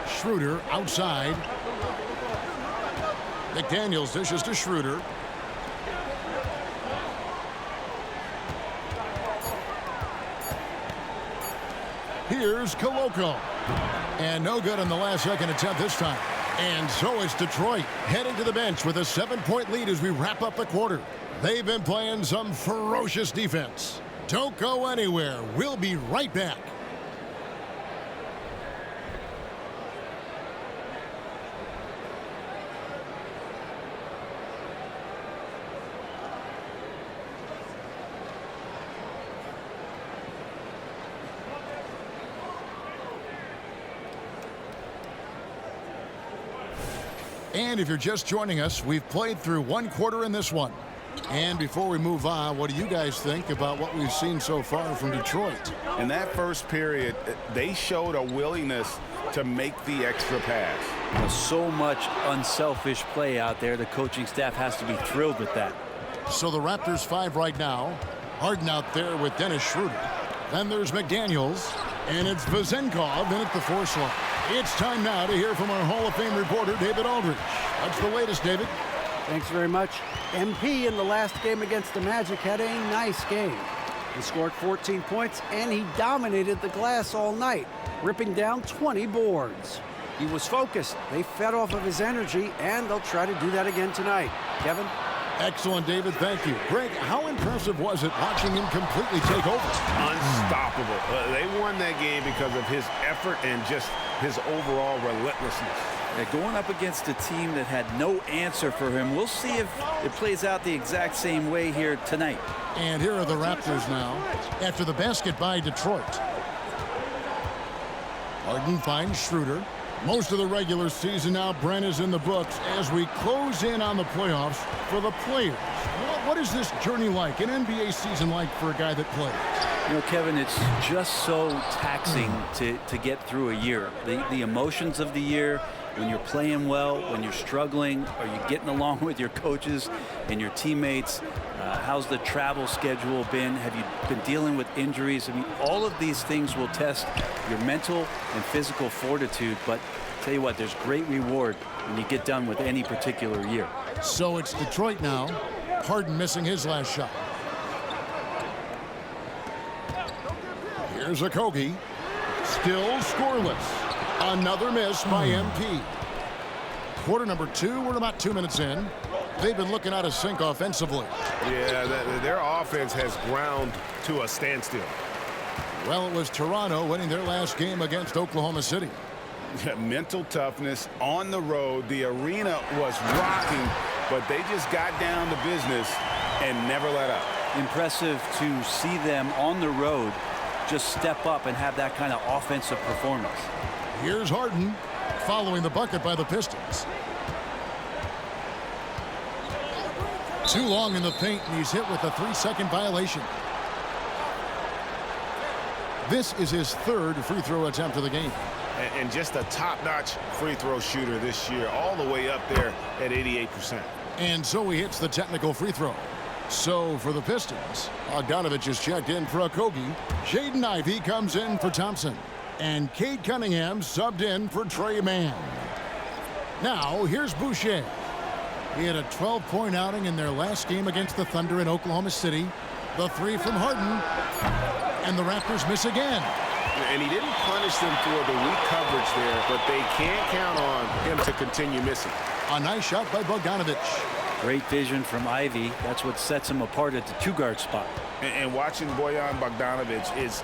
Schroeder outside. McDaniels dishes to Schroeder. Here's Koloko. And no good on the last second attempt this time. And so it's Detroit heading to the bench with a 7-point lead as we wrap up the quarter. They've been playing some ferocious defense. Don't go anywhere. We'll be right back. And if you're just joining us, we've played through 1 quarter in this one. And before we move on, what do you guys think about what we've seen so far from Detroit? In that first period, they showed a willingness to make the extra pass. There's so much unselfish play out there. The coaching staff has to be thrilled with that. So the Raptors 5 right now. Harden out there with Dennis Schroeder. Then there's McDaniels. And it's Vezenkov in at the 4 slot. It's time now to hear from our Hall of Fame reporter, David Aldridge. What's the latest, David? Thanks very much. MP in the last game against the Magic had a nice game. He scored 14 points, and he dominated the glass all night, ripping down 20 boards. He was focused. They fed off of his energy, and they'll try to do that again tonight. Kevin? Excellent, David. Thank you. Greg, how impressive was it watching him completely take over? Unstoppable. They won that game because of his effort and just his overall relentlessness. Going up against a team that had no answer for him. We'll see if it plays out the exact same way here tonight. And here are the Raptors now after the basket by Detroit. Harden finds Schroeder. Most of the regular season now, Brent, is in the books as we close in on the playoffs for the players. What is this journey like, an NBA season like for a guy that plays? You know, Kevin, it's just so taxing to get through a year. The emotions of the year, when you're playing well, when you're struggling, are you getting along with your coaches and your teammates? How's the travel schedule been? Have you been dealing with injuries? I mean, all of these things will test your mental and physical fortitude, but tell you what, there's great reward when you get done with any particular year. So it's Detroit now. Harden missing his last shot. Here's Okogie. Still scoreless. Another miss by MP. Quarter number 2. We're about 2 minutes in. They've been looking out of sync offensively. Yeah, their offense has ground to a standstill. Well, it was Toronto winning their last game against Oklahoma City. Mental toughness on the road. The arena was rocking, but they just got down to business and never let up. Impressive to see them on the road just step up and have that kind of offensive performance. Here's Harden following the bucket by the Pistons. Too long in the paint, and he's hit with a 3-second violation. This is his third free throw attempt of the game. And just a top-notch free throw shooter this year, all the way up there at 88%. And so he hits the technical free throw. So for the Pistons, Bogdanovich is checked in for Okogie. Jaden Ivey comes in for Thompson. And Cade Cunningham subbed in for Trey Mann. Now here's Boucher. He had a 12-point outing in their last game against the Thunder in Oklahoma City. The three from Harden. And the Raptors miss again. And he didn't punish them for the weak coverage there, but they can't count on him to continue missing. A nice shot by Bogdanovich. Great vision from Ivy. That's what sets him apart at the two-guard spot. And watching Bojan Bogdanovic is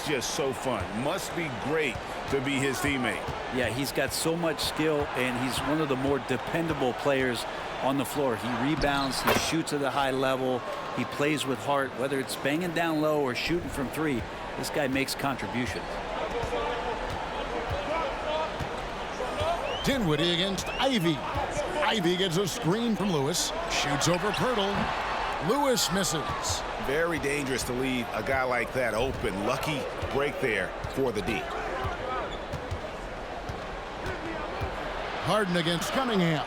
just so fun. Must be great to be his teammate. Yeah, he's got so much skill, and he's one of the more dependable players on the floor. He rebounds, he shoots at a high level, he plays with heart, whether it's banging down low or shooting from three. This guy makes contributions. Dinwiddie against Ivy. Ivy gets a screen from Lewis. Shoots over Pirtle. Lewis misses. Very dangerous to leave a guy like that open. Lucky break there for the D. Harden against Cunningham.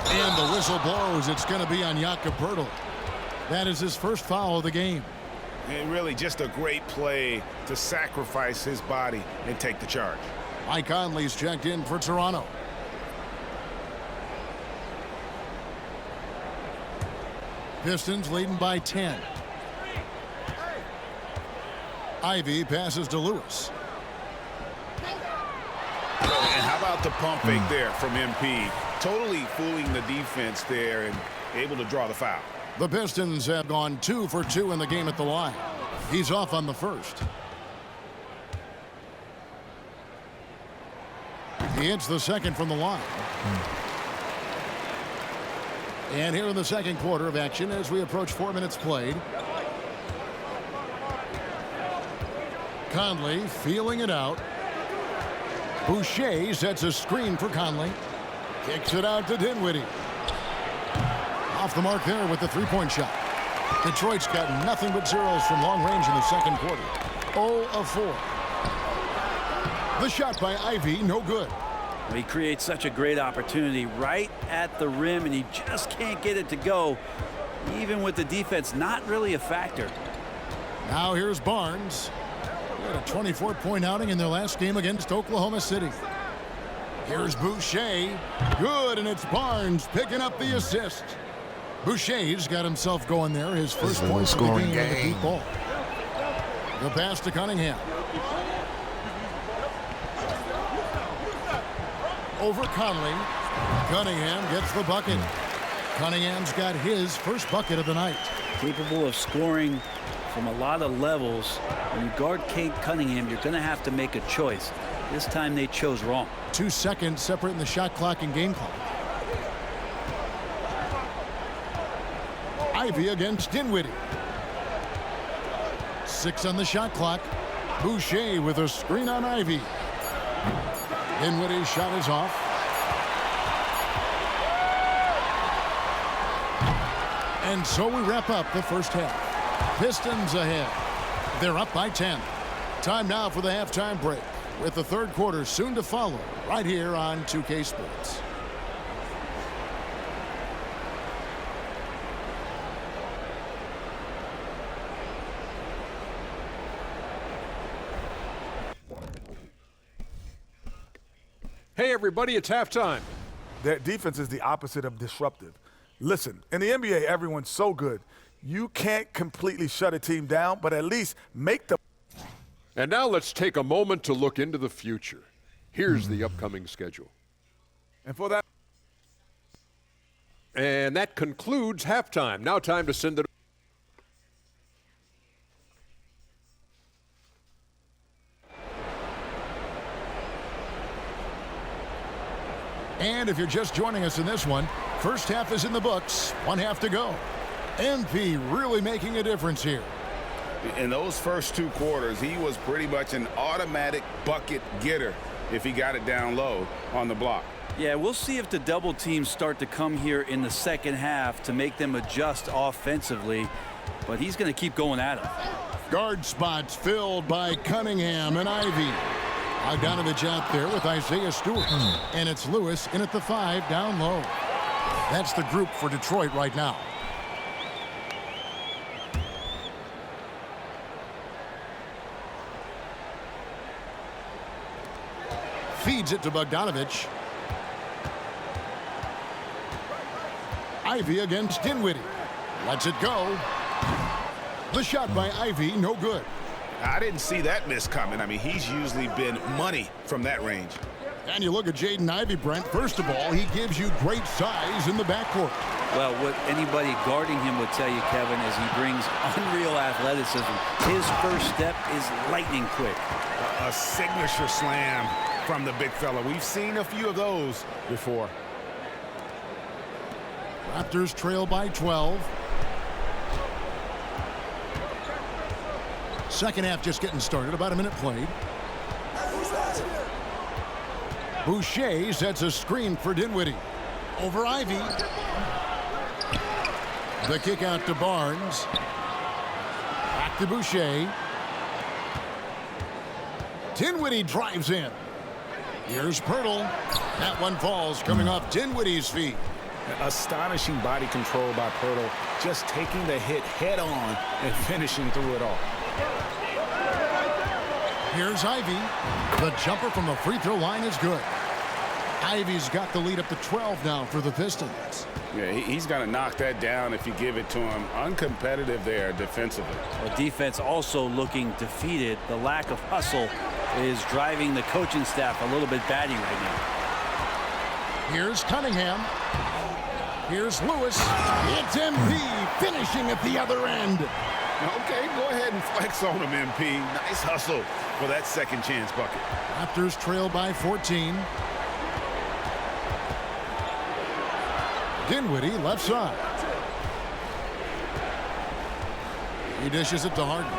And the whistle blows. It's going to be on Jakob Pirtle. That is his first foul of the game. And really just a great play to sacrifice his body and take the charge. Mike Conley's checked in for Toronto. Pistons leading by 10. Ivy passes to Lewis. And how about the pump fake there from MP? Totally fooling the defense there and able to draw the foul. The Pistons have gone 2 for 2 in the game at the line. He's off on the first. He hits the second from the line. And here in the second quarter of action as we approach 4 minutes played. Conley feeling it out. Boucher sets a screen for Conley. Kicks it out to Dinwiddie. Off the mark there with the three-point shot. Detroit's got nothing but zeros from long range in the second quarter. 0 of 4. The shot by Ivy, no good. He creates such a great opportunity right at the rim, and he just can't get it to go. Even with the defense not really a factor. Now here's Barnes. He had a 24-point outing in their last game against Oklahoma City. Here's Boucher. Good, and it's Barnes picking up the assist. Boucher's got himself going there. His first point of the game with a deep ball. The pass to Cunningham. Over Conley. Cunningham gets the bucket. Cunningham's got his first bucket of the night. Capable of scoring from a lot of levels. When you guard Cade Cunningham, you're going to have to make a choice. This time they chose wrong. 2 seconds separating the shot clock and game clock. Ivy against Dinwiddie. 6 on the shot clock. Boucher with a screen on Ivy. Dinwiddie's shot is off. And so we wrap up the first half. Pistons ahead. They're up by 10. Time now for the halftime break, with the third quarter soon to follow right here on 2K Sports. Hey, everybody, it's halftime. That defense is the opposite of disruptive. Listen, in the NBA, everyone's so good. You can't completely shut a team down, but at least make them. And now let's take a moment to look into the future. Here's the upcoming schedule. And for that, And that concludes halftime. Now time to send it. And if you're just joining us in this one, first half is in the books, 1 half to go. MP really making a difference here. In those first 2 quarters, he was pretty much an automatic bucket getter if he got it down low on the block. Yeah, we'll see if the double teams start to come here in the second half to make them adjust offensively, but he's going to keep going at it. Guard spots filled by Cunningham and Ivy. Bogdanovich out there with Isaiah Stewart. And it's Lewis in at the 5 down low. That's the group for Detroit right now. Feeds it to Bogdanovich. Ivy against Dinwiddie. Lets it go. The shot by Ivy, no good. I didn't see that miss coming. I mean, he's usually been money from that range. And you look at Jaden Ivey, Brent. First of all, he gives you great size in the backcourt. Well, what anybody guarding him would tell you, Kevin, is he brings unreal athleticism. His first step is lightning quick. A signature slam from the big fella. We've seen a few of those before. Raptors trail by 12. Second half just getting started. About a minute played. Boucher sets a screen for Dinwiddie. Over Ivy. The kick out to Barnes. Back to Boucher. Dinwiddie drives in. Here's Pirtle. That one falls coming off Dinwiddie's feet. Astonishing body control by Pirtle. Just taking the hit head on and finishing through it all. Here's Ivy. The jumper from the free throw line is good. Ivy's got the lead up to 12 now for the Pistons. Yeah, he's going to knock that down if you give it to him. Uncompetitive there defensively. Well, defense also looking defeated. The lack of hustle is driving the coaching staff a little bit batty right now. Here's Cunningham. Here's Lewis. It's MP finishing at the other end. Okay, go ahead and flex on him, MP. Nice hustle for that second chance bucket. Raptors trail by 14. Dinwiddie left side. He dishes it to Harden.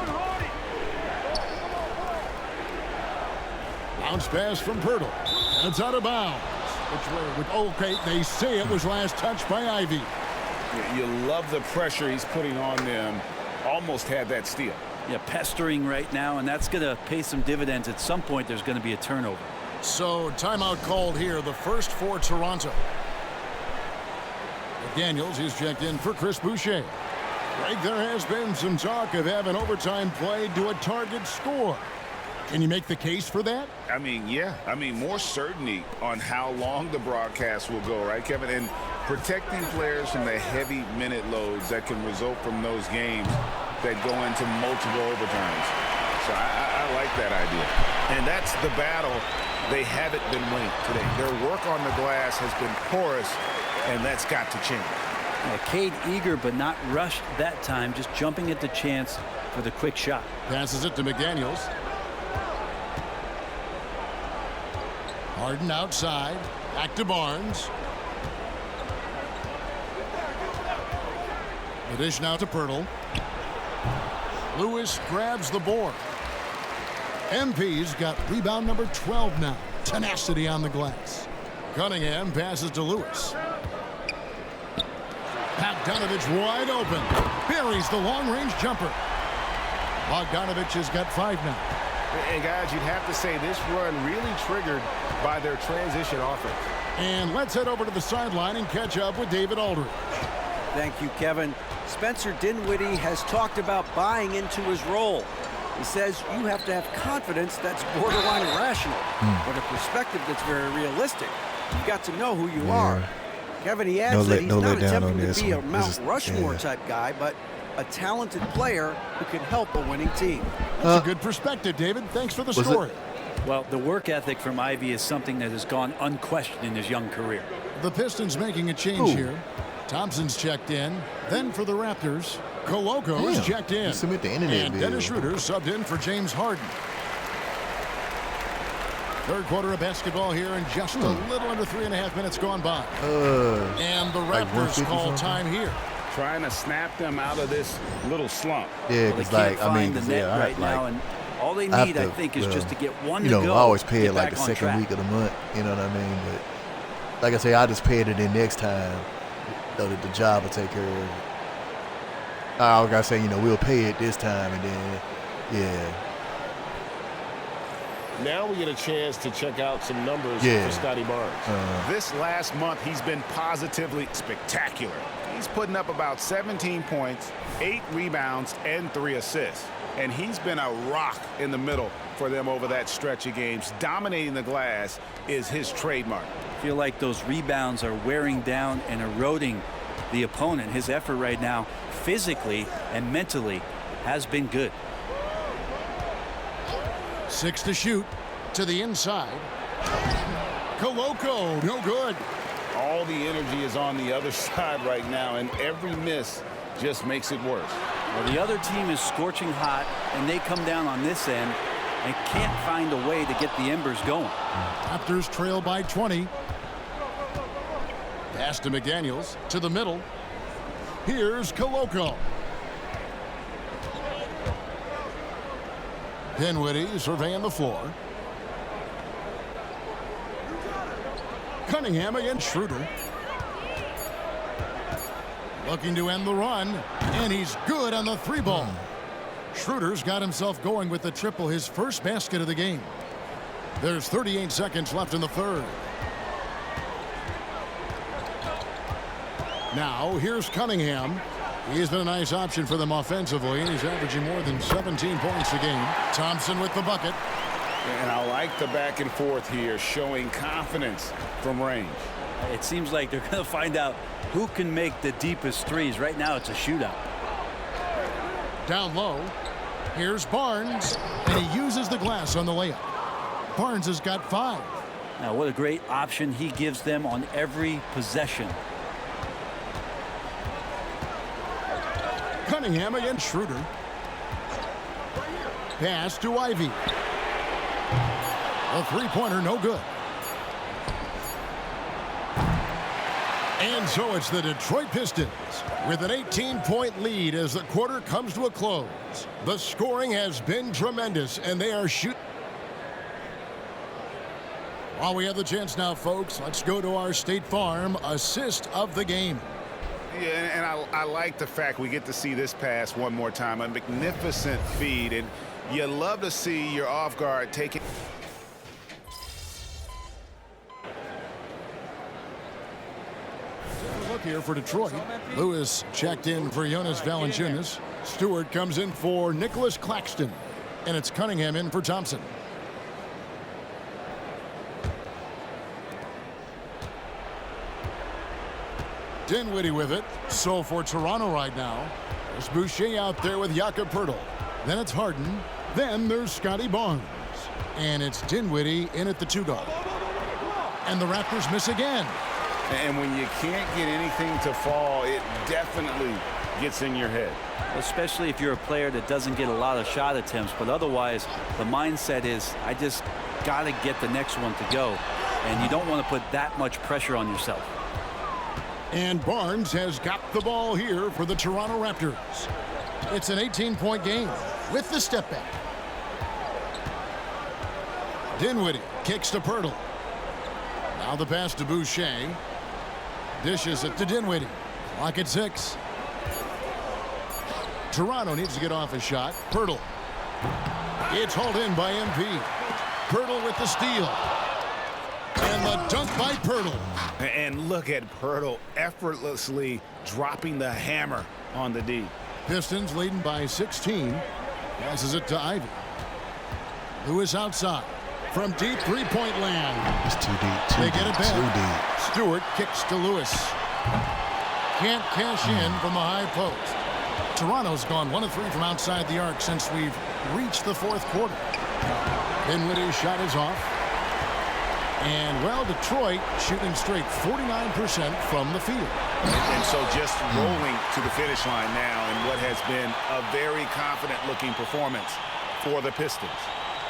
Bounce pass from Pirtle. And it's out of bounds. Okay, they say it was last touched by Ivy. You love the pressure he's putting on them. Almost had that steal. Yeah, pestering right now, and that's going to pay some dividends. At some point, there's going to be a turnover. So, timeout called here, the first for Toronto. Daniels is checked in for Chris Boucher. Greg, there has been some talk of having overtime played to a target score. Can you make the case for that? I mean, yeah. I mean, more certainty on how long the broadcast will go, right, Kevin? And protecting players from the heavy minute loads that can result from those games that go into multiple overtimes. So I like that idea. And that's the battle they haven't been winning today. Their work on the glass has been porous, and that's got to change. Cade eager but not rushed that time, just jumping at the chance for the quick shot. Passes it to McDaniels. Harden outside. Back to Barnes. The dish now to Pirtle. Lewis grabs the board. MP's got rebound number 12 now. Tenacity on the glass. Cunningham passes to Lewis. Bogdanovich wide open. Buries the long-range jumper. Bogdanovich has got 5 now. And guys, you'd have to say this run really triggered by their transition offense. And let's head over to the sideline and catch up with David Aldridge. Thank you, Kevin. Spencer Dinwiddie has talked about buying into his role. He says you have to have confidence that's borderline irrational, but a perspective that's very realistic. You've got to know who you are. Kevin, he adds that he's not attempting to be a Mount Rushmore type guy, but a talented player who can help a winning team. That's a good perspective, David. Thanks for the story. Well, the work ethic from Ivy is something that has gone unquestioned in his young career. The Pistons making a change here. Thompson's checked in. Then for the Raptors, Coloco's checked in. Submit the internet and bill. Dennis Schroeder subbed in for James Harden. Third quarter of basketball here, and just a little under 3.5 minutes gone by. And the Raptors call time here. Trying to snap them out of this little slump. Yeah, Well, they because can't like I mean, find the net right now, and all they need, I think, is just to get one you to know, go. I always pay it get like back the on second track. week of the month. You know what I mean? But like I say, I just paid it in next time. So that the job will take care of it. I gotta say, you know, we'll pay it this time, and then yeah. Now we get a chance to check out some numbers for Scotty Barnes. This last month, he's been positively spectacular. He's putting up about 17 points, 8 rebounds, and 3 assists. And he's been a rock in the middle for them over that stretch of games. Dominating the glass is his trademark. I feel like those rebounds are wearing down and eroding the opponent. His effort right now, physically and mentally, has been good. 6 to shoot to the inside. Coloco, no good. All the energy is on the other side right now, and every miss just makes it worse. Well, the other team is scorching hot, and they come down on this end and can't find a way to get the embers going. Raptors trail by 20. Pass to McDaniels to the middle. Here's Coloco. Dinwiddie surveying the floor. Cunningham against Schroeder. Looking to end the run, and he's good on the 3-ball. Schroeder's got himself going with the triple, his first basket of the game. There's 38 seconds left in the third. Now, here's Cunningham. He's been a nice option for them offensively, and he's averaging more than 17 points a game. Thompson with the bucket. And I like the back and forth here, showing confidence from range. It seems like they're going to find out who can make the deepest threes. Right now, it's a shootout. Down low. Here's Barnes, and he uses the glass on the layup. Barnes has got 5. Now, what a great option he gives them on every possession. Cunningham against Schroeder. Pass to Ivy. A 3-pointer, no good. And so it's the Detroit Pistons with an 18-point lead as the quarter comes to a close. The scoring has been tremendous, and they are shooting. While we have the chance now, folks, let's go to our State Farm assist of the game. Yeah, and I like the fact we get to see this pass one more time. A magnificent feed, and you love to see your off guard take it. Look here for Detroit. Lewis checked in for Jonas Valanciunas. Stewart comes in for Nicholas Claxton. And it's Cunningham in for Thompson. Dinwiddie with it. So for Toronto right now, there's Boucher out there with Jakob Poeltl. Then it's Harden. Then there's Scotty Barnes. And it's Dinwiddie in at the 2-guard. And the Raptors miss again. And when you can't get anything to fall, it definitely gets in your head. Especially if you're a player that doesn't get a lot of shot attempts. But otherwise, the mindset is, I just got to get the next one to go. And you don't want to put that much pressure on yourself. And Barnes has got the ball here for the Toronto Raptors. It's an 18-point game with the step back. Dinwiddie kicks to Poeltl. Now the pass to Boucher. Dishes it to Dinwiddie. Clock at 6. Toronto needs to get off a shot. Poeltl. It's hauled in by MP. Poeltl with the steal. And the dunk by Poeltl. And look at Poeltl effortlessly dropping the hammer on the D. Pistons leading by 16. Passes it to Ivy. Lewis outside. From deep three-point land. It's too deep. They get it back. Stewart kicks to Lewis. Can't cash in from the high post. Toronto's gone 1 of 3 from outside the arc since we've reached the fourth quarter. Dinwiddie's shot is off. And, well, Detroit shooting straight 49% from the field. And so just rolling to the finish line now in what has been a very confident-looking performance for the Pistons.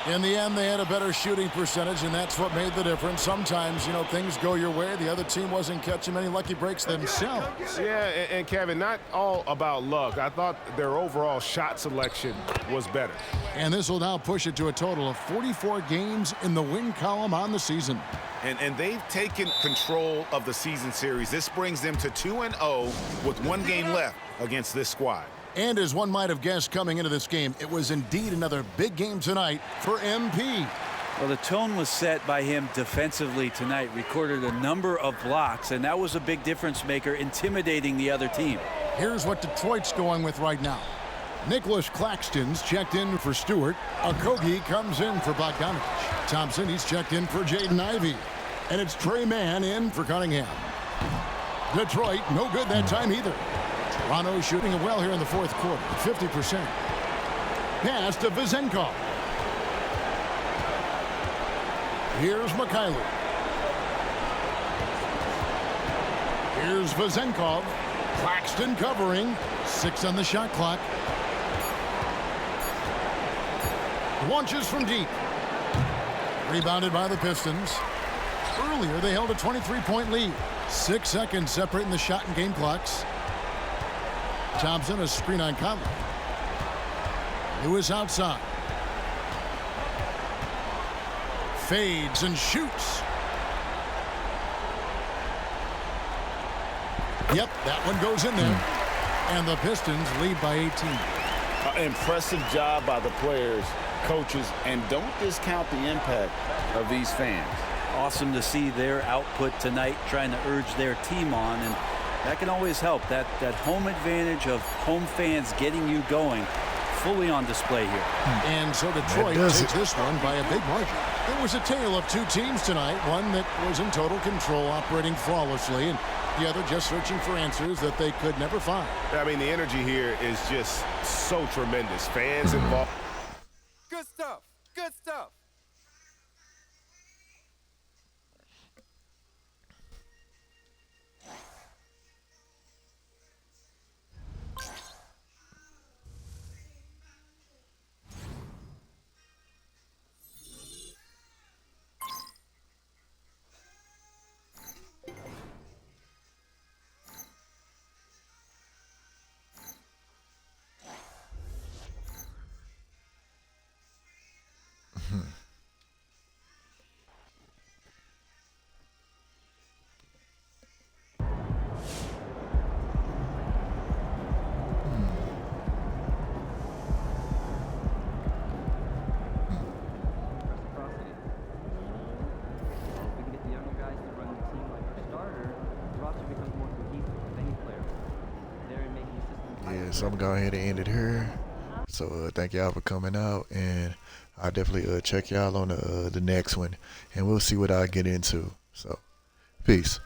In the end, they had a better shooting percentage, and that's what made the difference. Sometimes, you know, things go your way. The other team wasn't catching many lucky breaks themselves. Yeah, and Kevin, not all about luck. I thought their overall shot selection was better. And this will now push it to a total of 44 games in the win column on the season. And they've taken control of the season series. This brings them to 2-0 with 1 game left against this squad. And as one might have guessed coming into this game, it was indeed another big game tonight for MP. Well, the tone was set by him defensively tonight. Recorded a number of blocks, and that was a big difference maker, intimidating the other team. Here's what Detroit's going with right now. Nicholas Claxton's checked in for Stewart. Okogie comes in for Bogdanovich. Thompson, he's checked in for Jaden Ivey. And it's Trey Mann in for Cunningham. Detroit, no good that time either. Toronto shooting it well here in the fourth quarter, 50%. Pass to Vizenkov. Here's Mikhailuk. Here's Vizenkov. Claxton covering. 6 on the shot clock. Launches from deep. Rebounded by the Pistons. Earlier, they held a 23-point lead. 6 seconds separating the shot and game clocks. Thompson, a screen on Conley. Lewis outside. Fades and shoots. Yep, that one goes in there. And the Pistons lead by 18. Impressive job by the players, coaches, and don't discount the impact of these fans. Awesome to see their output tonight, trying to urge their team on, and that can always help. That home advantage of home fans getting you going, fully on display here. And so Detroit takes this one by a big margin. It was a tale of two teams tonight, one that was in total control, operating flawlessly, and the other just searching for answers that they could never find. I mean, the energy here is just so tremendous. Fans involved. Good stuff. Good stuff. So I'm going to go ahead and end it here. So thank y'all for coming out, and I'll definitely check y'all on the next one, and we'll see what I get into. So peace.